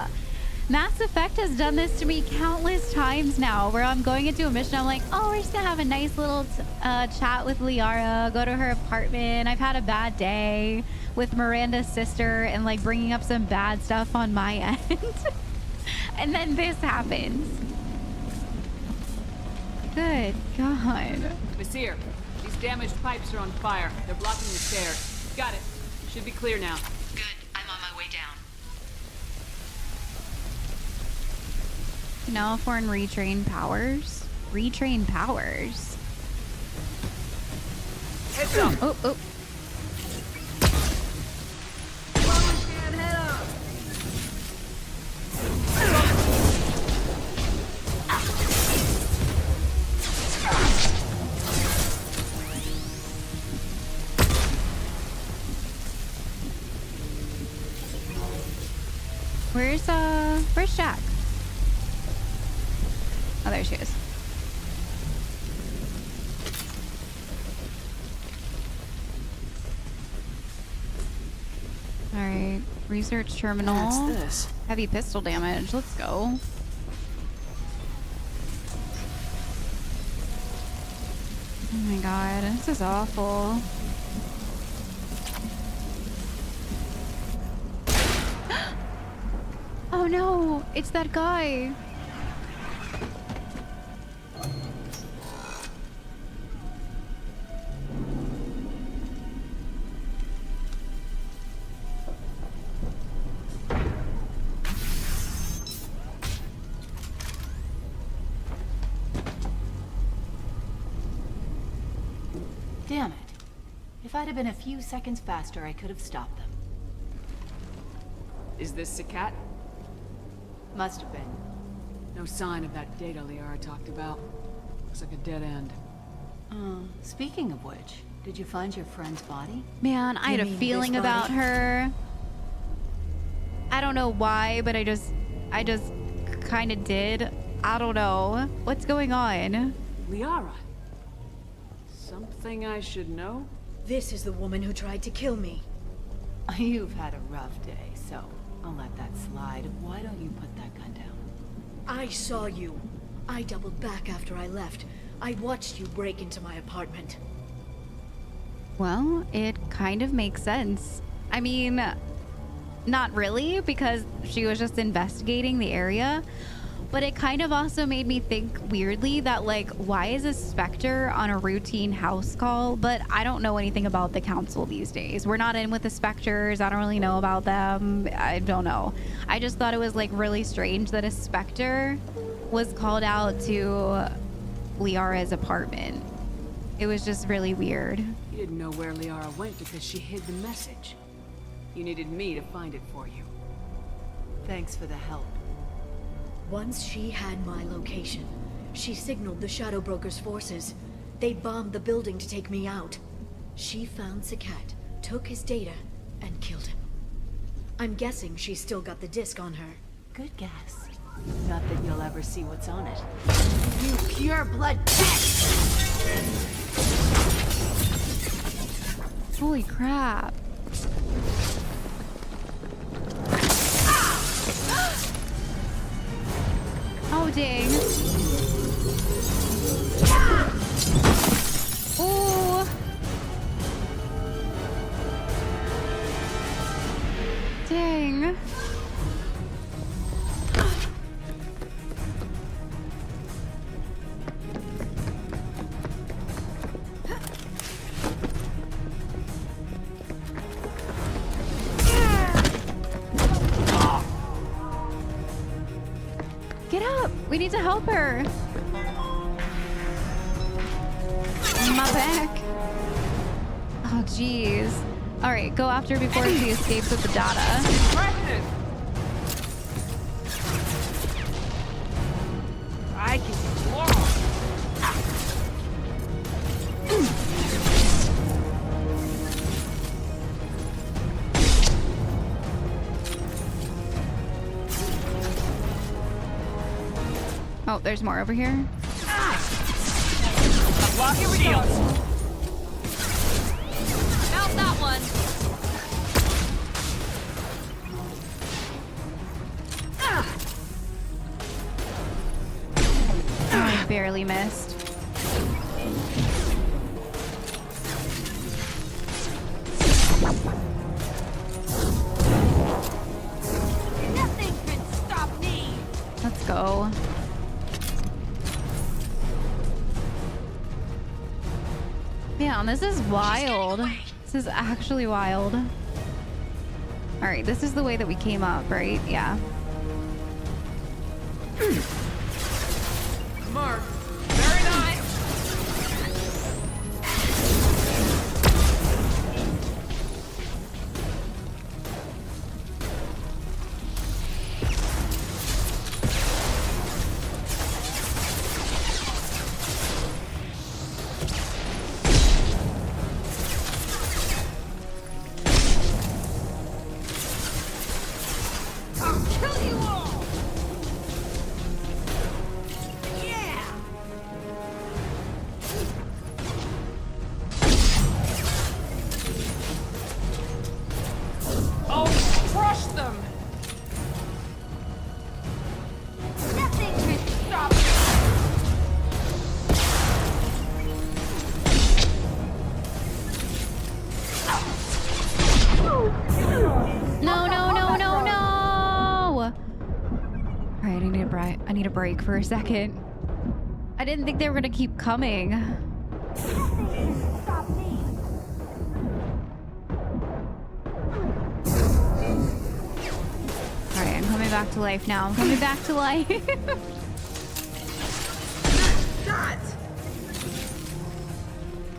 Mass Effect has done this to me countless times now, where I'm going into a mission, I'm like, oh, we're just gonna have a nice little chat with Liara, go to her apartment. I've had a bad day with Miranda's sister and like bringing up some bad stuff on my end. And then this happens. Good God. Vasir, these damaged pipes are on fire. They're blocking the stairs. Got it. Should be clear now. Good. I'm on my way down. Now if we're in retrain powers. Retrain powers. Heads up. Oh, oh. Where's Jack? Oh, there she is. All right, research terminal. What's this? Heavy pistol damage. Let's go. Oh my God, this is awful. Oh no, it's that guy. Damn it. If I'd have been a few seconds faster, I could have stopped them. Is this the cat? Must have been. No sign of that data Liara talked about. Looks like a dead end. Speaking of which, did you find your friend's body? Man, I had a feeling about her. I don't know why, but I just kind of did. I don't know. What's going on? Liara. Something I should know? This is the woman who tried to kill me. You've had a rough day, so I'll let that slide. Why don't you put that gun down? I saw you. I doubled back after I left. I watched you break into my apartment. Well, it kind of makes sense. I mean, not really, because she was just investigating the area. But it kind of also made me think weirdly that, like, why is a Spectre on a routine house call? But I don't know anything about the council these days. We're not in with the Spectres. I don't really know about them. I don't know. I just thought it was, like, really strange that a Spectre was called out to Liara's apartment. It was just really weird. You didn't know where Liara went because she hid the message. You needed me to find it for you. Thanks for the help. Once she had my location, she signaled the Shadow Broker's forces. They bombed the building to take me out. She found Sakat, took his data, and killed him. I'm guessing she's still got the disc on her. Good guess. Not that you'll ever see what's on it. You pure blood pest! Holy crap. Oh, dang. Ooh. Dang. Get up! We need to help her. Oh My back. Oh, jeez. All right, go after her before she escapes with the data. I can walk. Oh, there's more over here. Here we go. Found that one. Oh, I barely missed. Nothing can stop me. Let's go. Man, this is wild. This is actually wild. All right, this is the way that we came up, right? Yeah. Mark. Very nice. I need a break for a second. I didn't think they were gonna keep coming. Alright, I'm coming back to life now. I'm coming back to life.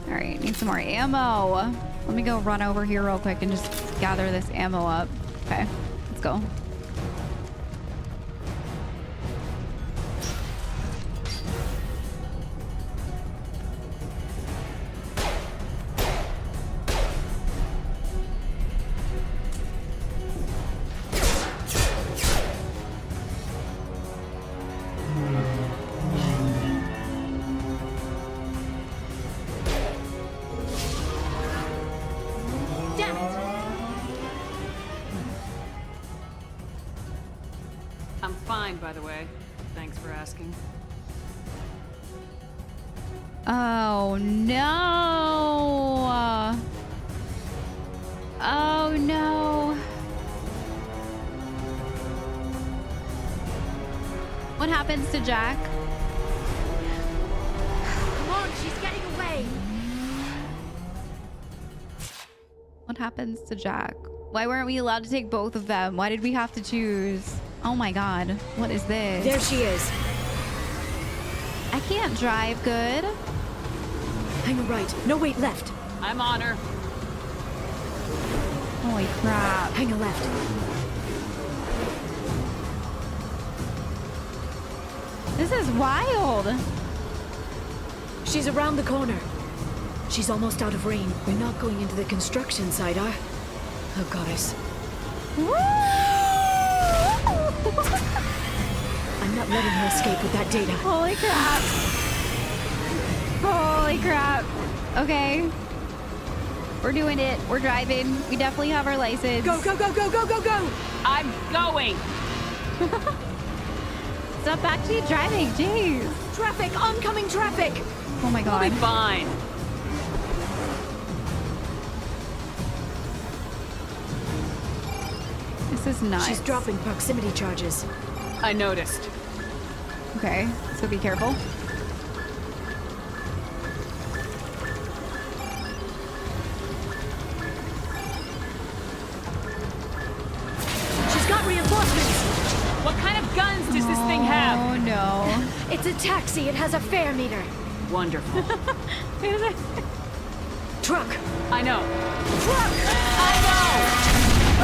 Alright, need some more ammo. Let me go run over here real quick and just gather this ammo up. Okay, let's go. By the way, thanks for asking. Oh no! Oh no! What happens to Jack? Come on, she's getting away. What happens to Jack? Why weren't we allowed to take both of them? Why did we have to choose? Oh my god, what is this? There she is. I can't drive good. Hang a right. No, wait, left. I'm on her. Holy crap. Hang a left. This is wild. She's around the corner. She's almost out of range. We're not going into the construction site, are? Oh, goddess. Woo! I'm not letting her escape with that data. Holy crap. Holy crap. Okay. We're doing it. We're driving. We definitely have our license. Go, go, go, go, go, go, go! I'm going! Stop actually driving. Jeez. Traffic! Oncoming traffic! Oh my god. We'll be fine. This is nuts. She's dropping proximity charges. I noticed. Okay, so be careful. She's got reinforcements! What kind of guns does this thing have? Oh no. It's a taxi. It has a fare meter. Wonderful. Truck! I know. Truck! I Oh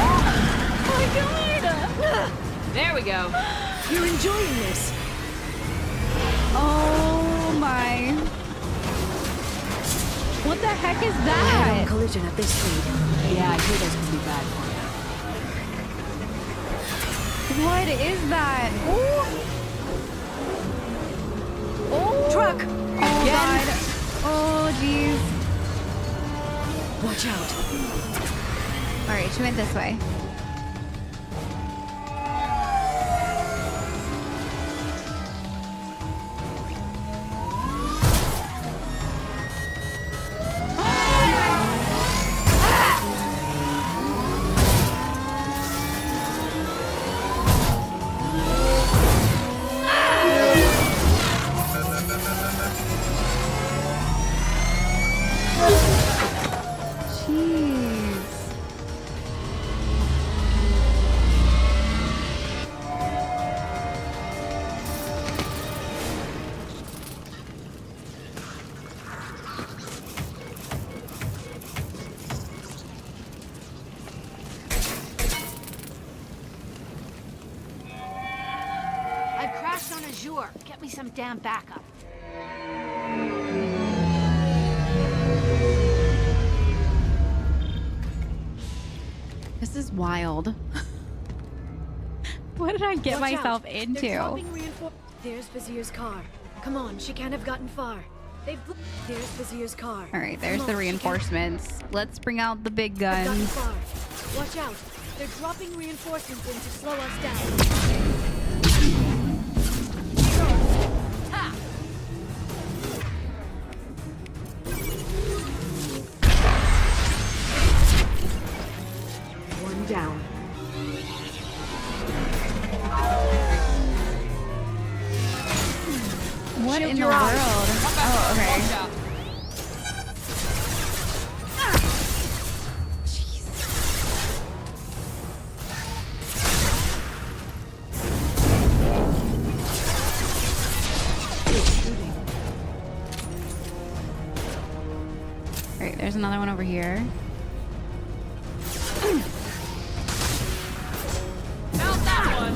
my god! know! There we go. You're enjoying this. Oh my. What the heck is that? Head-on collision at this speed. Yeah, I hear those can be bad for you. What is that? Oh. Oh. Truck! Oh god. Oh jeez. Watch out. Alright, she went this way. I've crashed on Azure. Get me some damn backup. This is wild. What did I get Watch myself out. into? They're dropping There's Vasir's car. Come on, she can't have gotten far. There's Vasir's car. All right, there's Come the on, reinforcements. Let's bring out the big Gotten guns. far. Watch out. They're dropping reinforcements in to slow us down. Ha! One down. What Shield in the your world? eyes. Oh, okay. Watch out. All right, there's another one over here. Found that one.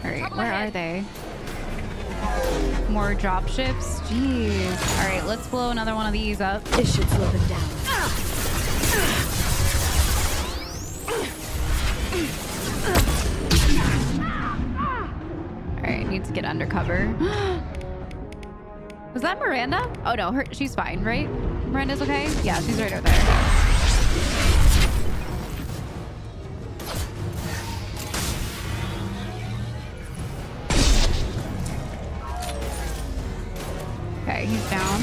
All right, where are they? More drop ships? Jeez. All right, let's blow another one of these up. This should slow them down. All right, needs to get under cover. Was that Miranda? Oh no, she's fine, right? Miranda's okay? Yeah, she's right over there. Okay, he's down.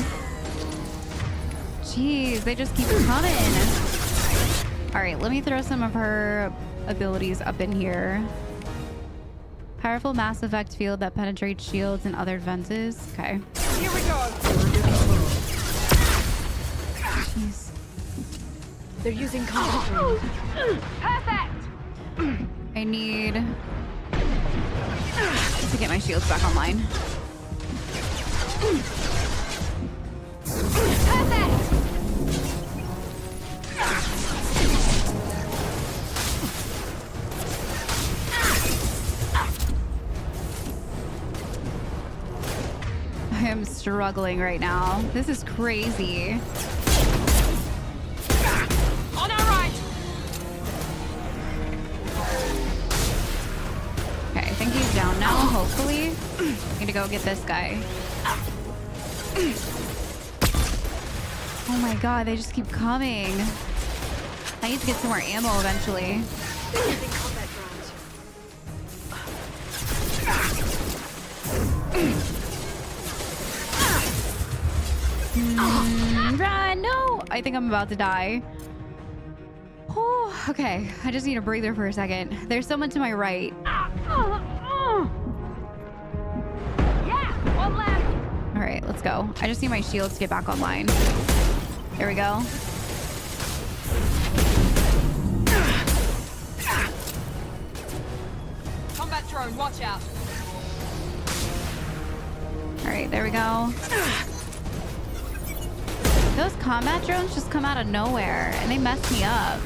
Jeez, they just keep coming. All right, let me throw some of her abilities up in here. Powerful mass effect field that penetrates shields and other defenses. Okay. Here we go. Jeez. They're using combat. Perfect. I need to get my shields back online. Perfect. I am struggling right now. This is crazy. On our right. Okay, I think he's down now, hopefully. Need to go get this guy. Oh my god, they just keep coming. I need to get some more ammo eventually. They're using combat drones. Run! No! I think I'm about to die. Oh, okay. I just need a breather for a second. There's someone to my right. Yeah, one left. All right, let's go. I just need my shields to get back online. There we go. drone, watch out. Alright, there we go. Those combat drones just come out of nowhere and they mess me up.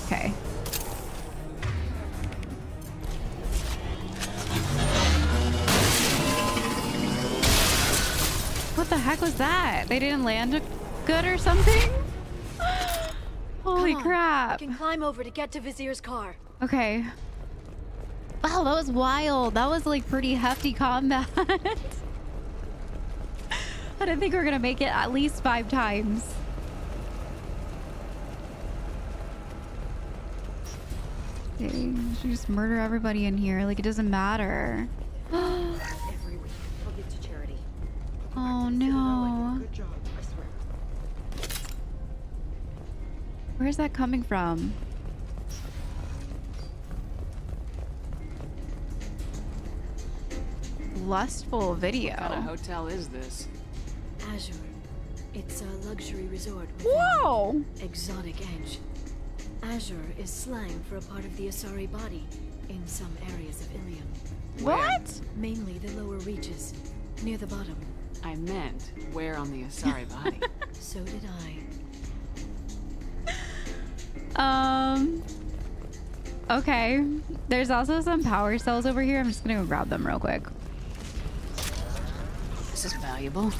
Okay. What the heck was that? They didn't land good or something? Holy Come on, crap. I can climb over to get to Vasir's car. Okay. Wow, that was wild. That was like pretty hefty combat. I didn't think we were gonna make it at least 5 times. Okay, should just murder everybody in here. Like, it doesn't matter. Every week, I'll give to charity. Oh no. Good job, I swear. Where's that coming from? Lustful video. What kind of hotel is this? Azure. It's a luxury resort with Whoa! an exotic edge. Azure is slang for a part of the Asari body in some areas of Ilium. What? Mainly the lower reaches, near the bottom. I meant, where on the Asari body? So did I. Okay. There's also some power cells over here. I'm just gonna go grab them real quick. This is valuable.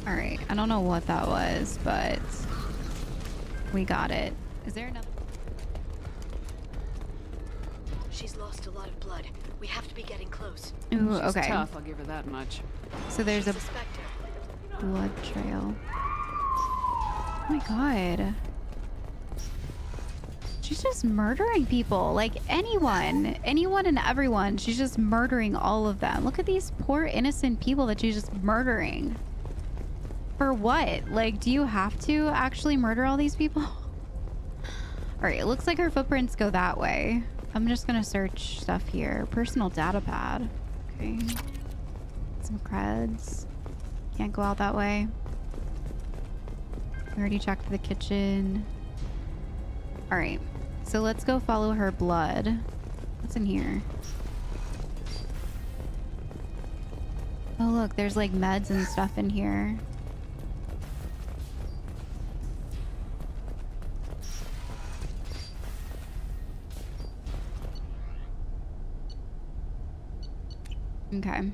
All right. I don't know what that was, but we got it. Is there another? She's lost a lot of blood. We have to be getting close. Ooh, She's okay. tough, I'll give her that much. So there's a blood trail. Oh my god. She's just murdering people. Like anyone and everyone. She's just murdering all of them. Look at these poor innocent people that she's just murdering. For what? Like, do you have to actually murder all these people? Alright, it looks like her footprints go that way. I'm just gonna search stuff here. Personal data pad. Okay. Some creds. Can't go out that way. We already checked the kitchen. Alright. So let's go follow her blood. What's in here? Oh look, there's like meds and stuff in here. Okay.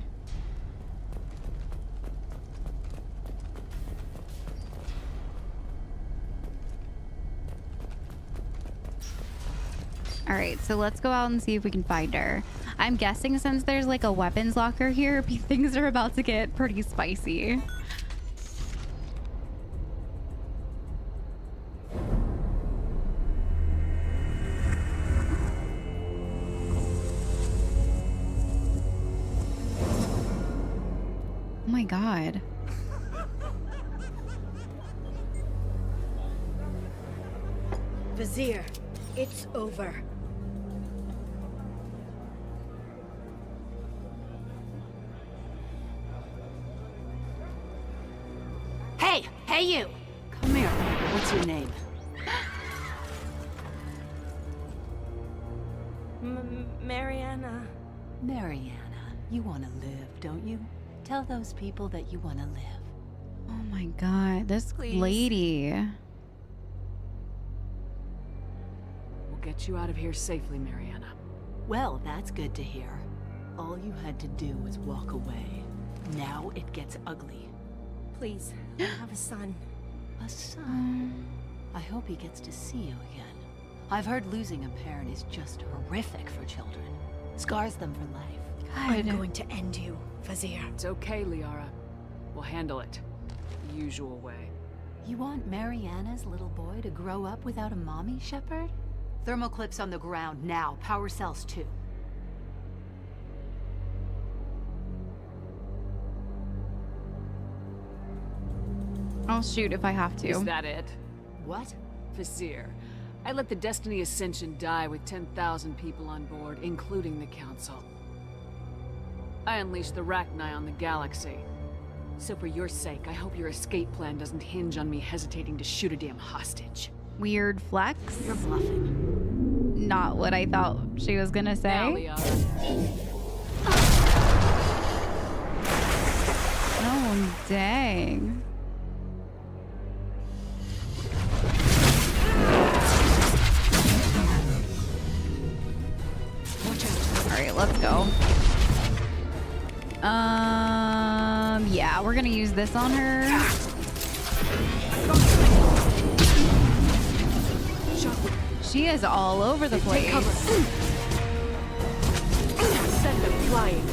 All right, so let's go out and see if we can find her. I'm guessing since there's like a weapons locker here, things are about to get pretty spicy. Oh my god. Vasir, it's over. Hey you! Come here. What's your name? Mariana. Mariana, you want to live, don't you? Tell those people that you want to live. Oh my god, this lady. We'll get you out of here safely, Mariana. Well, that's good to hear. All you had to do was walk away. Now it gets ugly. Please, I have a son. A son? I hope he gets to see you again. I've heard losing a parent is just horrific for children. Scars them for life. I'm going to end you, Vasir. It's okay, Liara. We'll handle it. The usual way. You want Mariana's little boy to grow up without a mommy, Shepard? Thermoclips on the ground now. Power cells too. I'll shoot if I have to. Is that it? What? Vasir. I let the Destiny Ascension die with 10,000 people on board, including the Council. I unleashed the Rachni on the galaxy. So for your sake, I hope your escape plan doesn't hinge on me hesitating to shoot a damn hostage. Weird flex. You're bluffing. Not what I thought she was gonna say. Now, Liara. Oh, dang. Alright, let's go. Yeah, we're gonna use this on her. She is all over the place. Send them flying.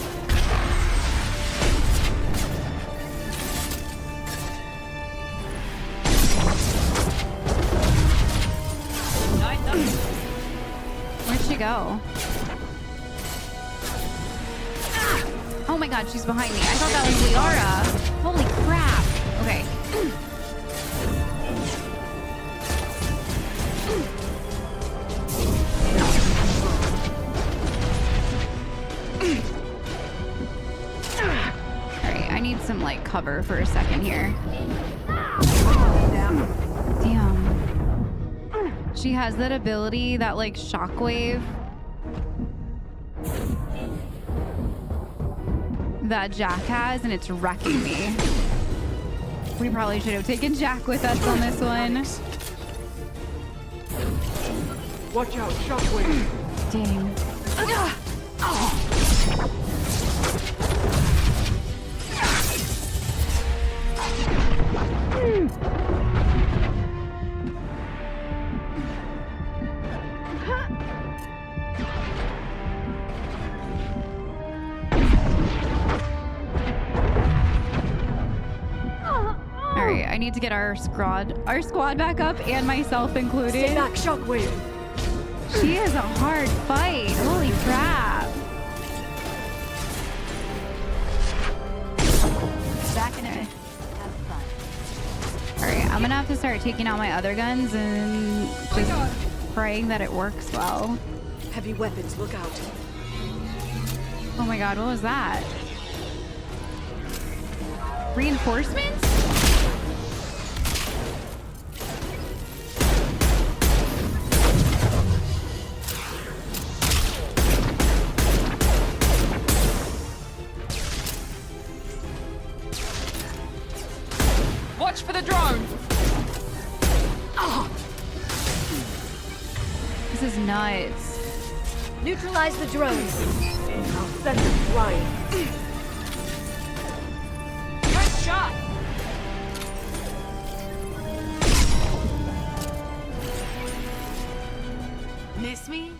Where'd she go? Oh my god, she's behind me. I thought that was Liara. Holy crap. Okay. Alright, I need some like cover for a second here. Damn. She has that ability, that like shockwave. That Jack has, and it's wrecking me. We probably should have taken Jack with us on this one. Watch out, shockwave. Dang. Alright, I need to get our squad back up, and myself included. Stay back, shockwave. She is a hard fight. Holy crap. Back in it. Alright, I'm gonna have to start taking out my other guns and just praying that it works well. Heavy weapons, look out. Oh my god, what was that? Reinforcements? Watch for the drone! Oh. This is nuts. Neutralize the drone. I'll send them flying. First shot! Miss me?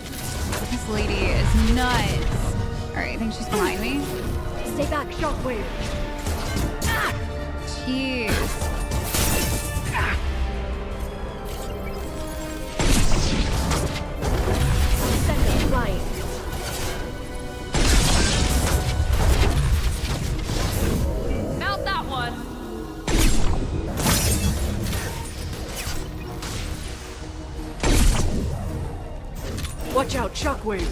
This lady is nuts. Alright, I think she's behind me. Stay back, shockwave. Jeez. Send them flying. Mount that one! Watch out, shockwave.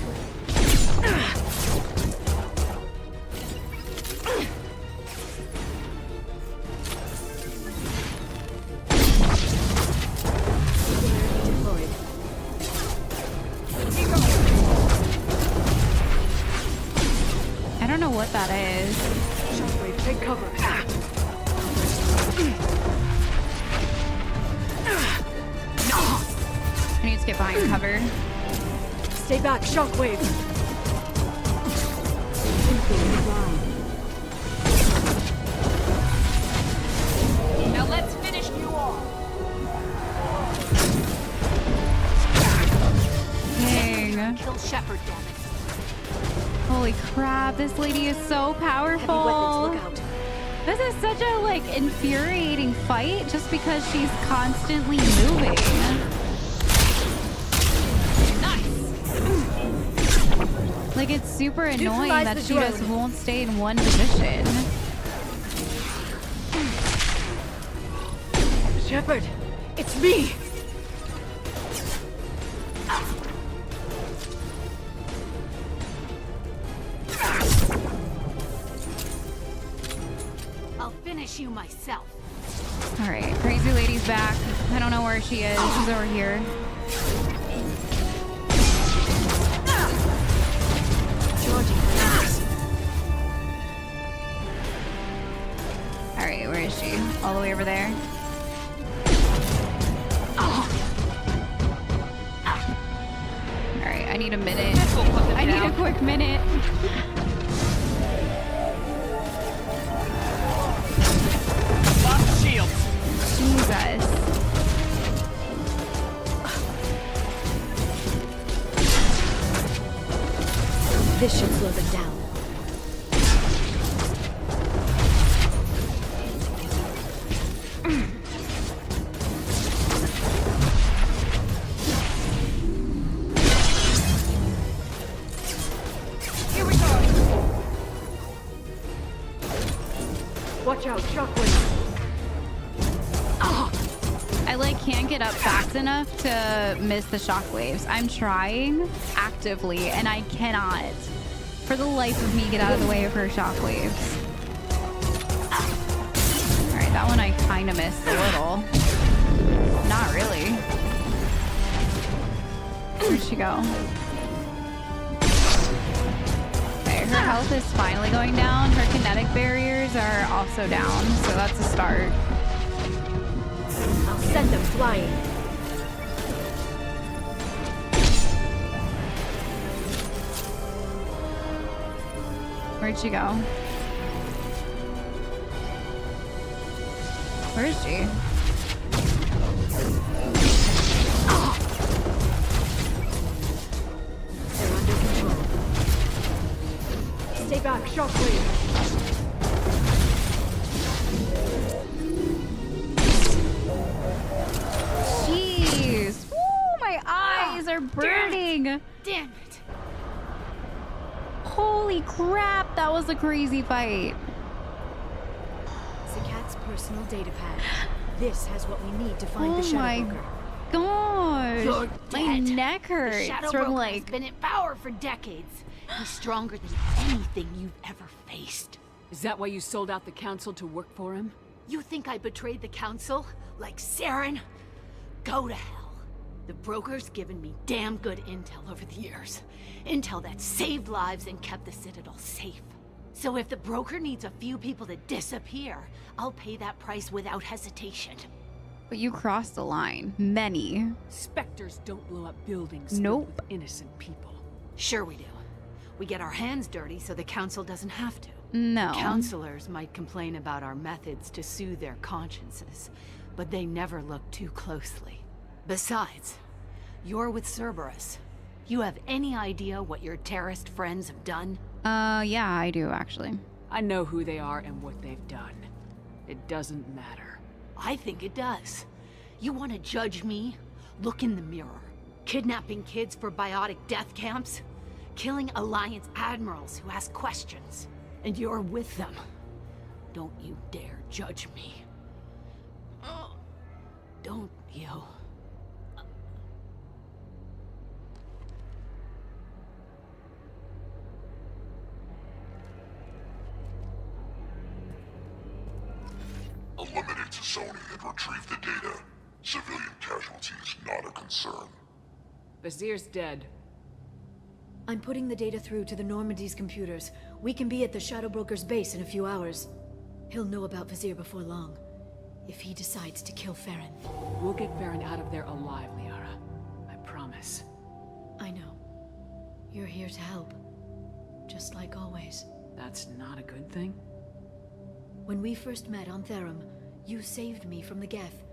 I don't know what that is. Shockwave, take cover. I need to get behind cover. Stay back, shockwave. Now let's finish you off! Dang. Kill Shepard, damn it. Holy crap, this lady is so powerful. Heavy weapons, look out. This is such a like infuriating fight just because she's constantly moving. Like, it's super annoying that she just won't stay in one position. Shepard, it's me. I'll finish you myself. All right, crazy lady's back. I don't know where she is. She's over here. All right, where is she? All the way over there. All right, I need a minute. I need a quick minute. Lost shields. Jesus. This should slow them down. Here we go. Watch out, shockwave. I can't get up fast enough to miss the shockwaves. I'm trying actively and I cannot for the life of me get out of the way of her shockwaves. All right, that one I kind of missed a little. Not really. Where'd she go? Okay, her health is finally going down. Her kinetic barriers are also down, so that's a start. I'll send them flying. Where'd she go? Where is she? They're under control. Stay back, shockwave. Jeez. Woo, my eyes are burning. Damn it. Holy crap, that was a crazy fight. Zakat's personal data pad. This has what we need to find the Oh Shadow my Broker. gosh. You're My dead. neck The hurts Shadow from Broker like... has been in power for decades. He's stronger than anything you've ever faced. Is that why you sold out the council to work for him? You think I betrayed the council? Like Saren? Go to hell. The broker's given me damn good intel over the years. Intel that saved lives and kept the Citadel safe. So if the broker needs a few people to disappear, I'll pay that price without hesitation. But you crossed the line. Many. Spectres don't blow up buildings Nope. filled with innocent people. Sure we do. We get our hands dirty so the council doesn't have to. No. Counselors might complain about our methods to soothe their consciences, but they never look too closely. Besides, you're with Cerberus. You have any idea what your terrorist friends have done? Yeah, I do actually. I know who they are and what they've done. It doesn't matter. I think it does. You want to judge me? Look in the mirror. Kidnapping kids for biotic death camps? Killing Alliance admirals who ask questions. And you're with them. Don't you dare judge me. Don't you? Eliminate Sony and retrieve the data. Civilian casualties not a concern. Vasir's dead. I'm putting the data through to the Normandy's computers. We can be at the Shadow Broker's base in a few hours. He'll know about Vasir before long. If he decides to kill Farron. We'll get Farron out of there alive, Liara. I promise. I know. You're here to help. Just like always. That's not a good thing? When we first met on Therum, you saved me from the Geth.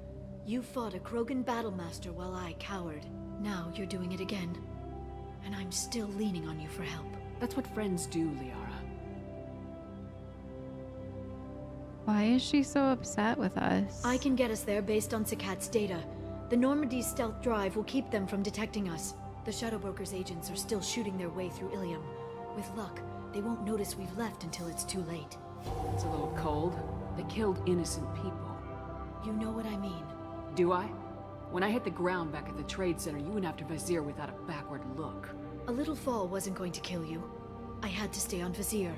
You fought a Krogan battlemaster while I cowered. Now you're doing it again. And I'm still leaning on you for help. That's what friends do, Liara. Why is she so upset with us? I can get us there based on Zakat's data. The Normandy's stealth drive will keep them from detecting us. The Shadow Broker's agents are still shooting their way through Ilium. With luck, they won't notice we've left until it's too late. It's a little cold. They killed innocent people. You know what I mean. Do I? When I hit the ground back at the trade center, you went after Vasir without a backward look. A little fall wasn't going to kill you. I had to stay on Vasir.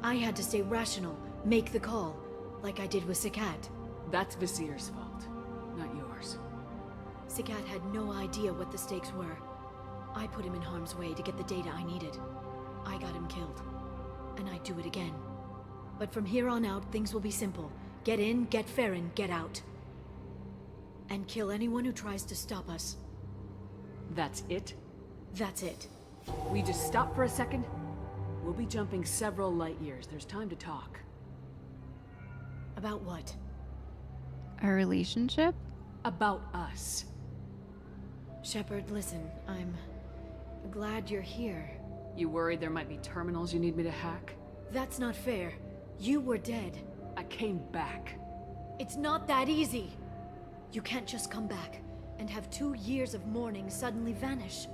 I had to stay rational, make the call. like I did with Sakat. That's Vasir's fault, not yours. Sakat had no idea what the stakes were. I put him in harm's way to get the data I needed. I got him killed. And I'd do it again. But from here on out, things will be simple. Get in, get Farron, get out. And kill anyone who tries to stop us. That's it? That's it. We just stop for a second? We'll be jumping several light years. There's time to talk. About what? A relationship? About us. Shepard, listen, I'm glad you're here. You worried there might be terminals you need me to hack? That's not fair. You were dead. I came back. It's not that easy. You can't just come back and have 2 years of mourning suddenly vanish.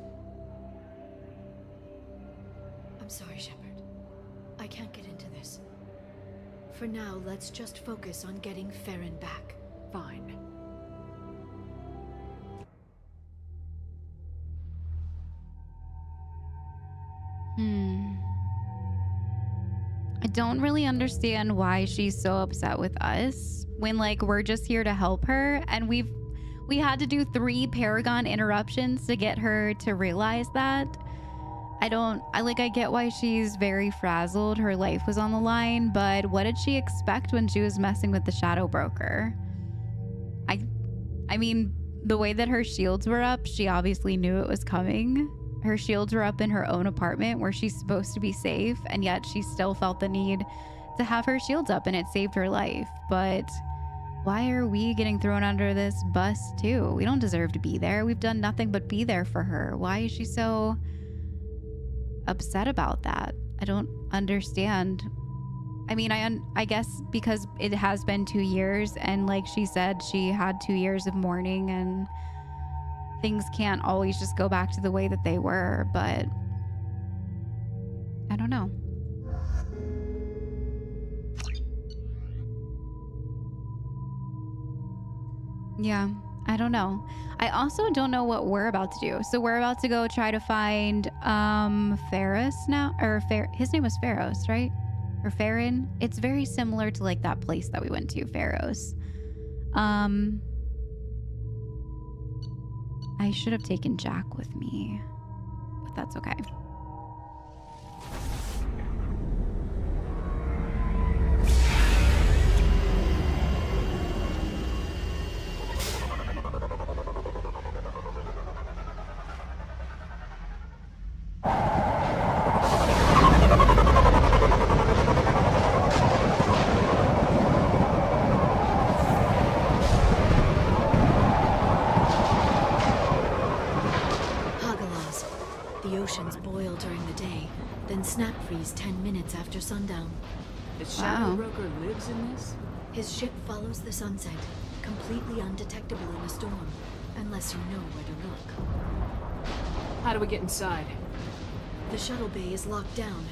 I'm sorry, Shepard. I can't get into this. For now, let's just focus on getting Farron back. Fine. I don't really understand why she's so upset with us when, like, we're just here to help her, and we had to do 3 Paragon interruptions to get her to realize that. I get why she's very frazzled. Her life was on the line, but what did she expect when she was messing with the Shadow Broker? I mean, the way that her shields were up, she obviously knew it was coming. Her shields were up in her own apartment where she's supposed to be safe, and yet she still felt the need to have her shields up, and it saved her life. But why are we getting thrown under this bus too? We don't deserve to be there. We've done nothing but be there for her. Why is she so upset about that? I don't understand. I mean, I guess because it has been 2 years, and like she said, she had 2 years of mourning, and things can't always just go back to the way that they were, but I don't know. Yeah, I don't know. I also don't know what we're about to do. So we're about to go try to find Ferris now, or his name was Pharos, right? Or Farron. It's very similar to like that place that we went to, Pharos. I should have taken Jack with me, but that's okay. Snap freeze 10 minutes after sundown. The Shadow Broker lives in this? His ship follows the sunset, completely undetectable in a storm, unless you know where to look. How do we get inside? The shuttle bay is locked down.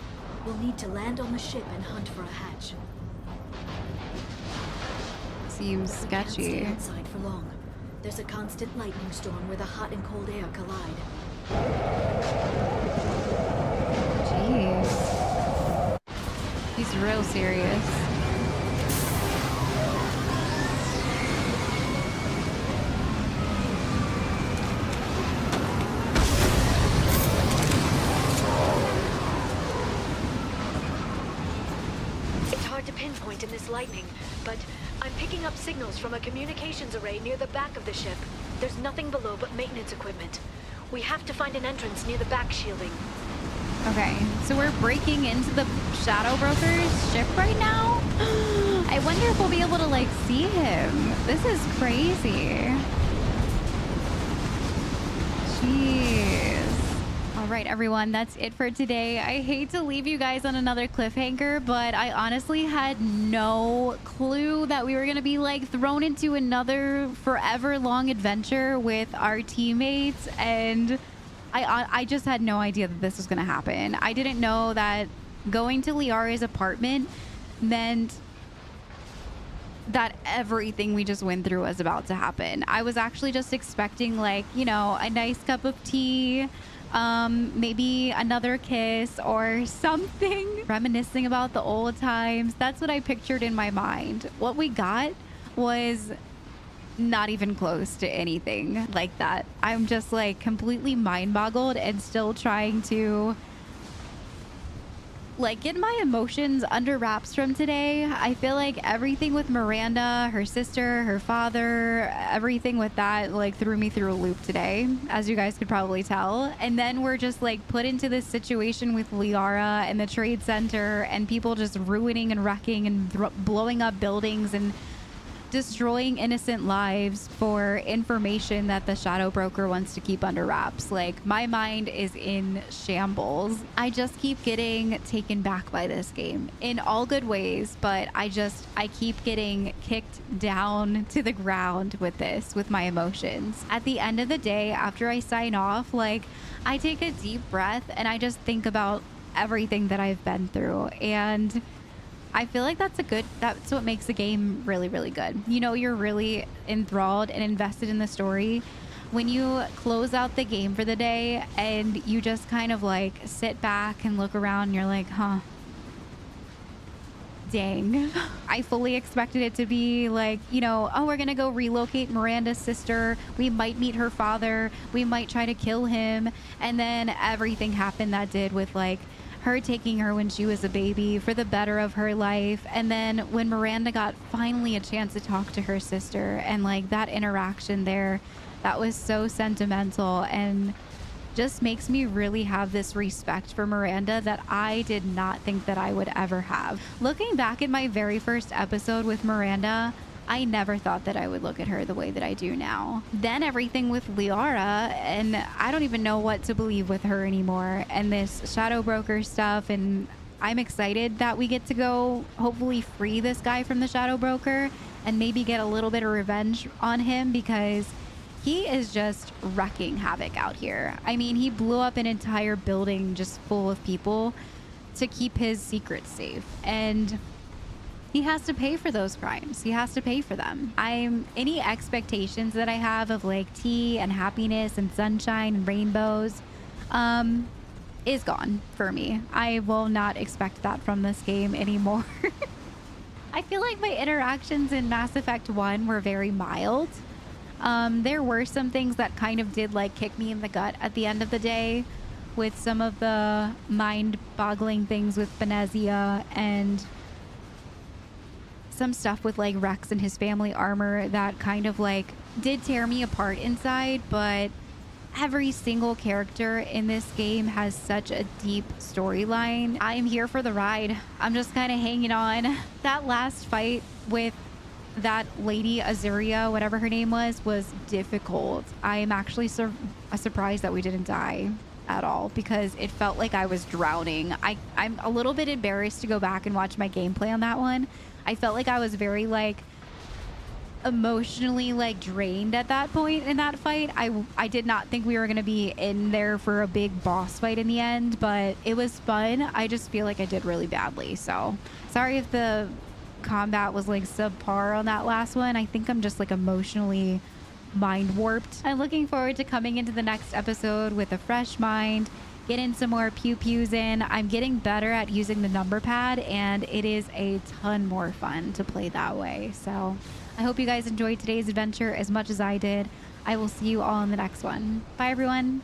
We'll need to land on the ship and hunt for a hatch. Seems sketchy. We can't stay outside for long. There's a constant lightning storm where the hot and cold air collide. Jeez. He's real serious. It's hard to pinpoint in this lightning, but I'm picking up signals from a communications array near the back of the ship. There's nothing below but maintenance equipment. We have to find an entrance near the back shielding. Okay, so we're breaking into the Shadow Broker's ship right now? I wonder if we'll be able to, like, see him. This is crazy. Jeez. All right, everyone, that's it for today. I hate to leave you guys on another cliffhanger, but I honestly had no clue that we were going to be, like, thrown into another forever long adventure with our teammates, and I just had no idea that this was going to happen. I didn't know that going to Liara's apartment meant that everything we just went through was about to happen. I was actually just expecting, like, you know, a nice cup of tea, maybe another kiss or something, reminiscing about the old times. That's what I pictured in my mind. What we got was not even close to anything like that. I'm just like completely mind boggled and still trying to like get my emotions under wraps from today. I feel like everything with Miranda, her sister, her father, everything with that like threw me through a loop today, as you guys could probably tell. And then we're just like put into this situation with Liara and the trade center and people just ruining and wrecking and blowing up buildings and destroying innocent lives for information that the shadow broker wants to keep under wraps. Like, my mind is in shambles. I just keep getting taken back by this game in all good ways, but I keep getting kicked down to the ground with this, with my emotions. At the end of the day, after I sign off, like, I take a deep breath and I just think about everything that I've been through, and I feel like that's what makes the game really, really good. You know, you're really enthralled and invested in the story when you close out the game for the day and you just kind of like sit back and look around and you're like, huh, dang. I fully expected it to be like, you know, oh, we're gonna go relocate Miranda's sister, we might meet her father, we might try to kill him, and then everything happened that did with like her taking her when she was a baby for the better of her life. And then when Miranda got finally a chance to talk to her sister and like that interaction there, that was so sentimental and just makes me really have this respect for Miranda that I did not think that I would ever have. Looking back at my very first episode with Miranda, I never thought that I would look at her the way that I do now. Then everything with Liara, and I don't even know what to believe with her anymore, and this shadow broker stuff, and I'm excited that we get to go hopefully free this guy from the shadow broker and maybe get a little bit of revenge on him, because he is just wrecking havoc out here. I mean, he blew up an entire building just full of people to keep his secrets safe, and he has to pay for those crimes. He has to pay for them. Any expectations that I have of like tea and happiness and sunshine and rainbows is gone for me. I will not expect that from this game anymore. I feel like my interactions in Mass Effect 1 were very mild. There were some things that kind of did like kick me in the gut at the end of the day, with some of the mind-boggling things with Benezia and some stuff with like Rex and his family armor that kind of like did tear me apart inside. But every single character in this game has such a deep storyline. I am here for the ride. I'm just kind of hanging on. That last fight with that lady Azuria, whatever her name was difficult. I am actually surprised that we didn't die at all, because it felt like I was drowning. I'm a little bit embarrassed to go back and watch my gameplay on that one. I felt like I was very like emotionally like drained at that point in that fight. I did not think we were going to be in there for a big boss fight in the end, but it was fun. I just feel like I did really badly, so sorry if the combat was like subpar on that last one. I think I'm just like emotionally mind warped. I'm looking forward to coming into the next episode with a fresh mind, getting some more pew-pews in. I'm getting better at using the number pad, and it is a ton more fun to play that way. So I hope you guys enjoyed today's adventure as much as I did. I will see you all in the next one. Bye, everyone.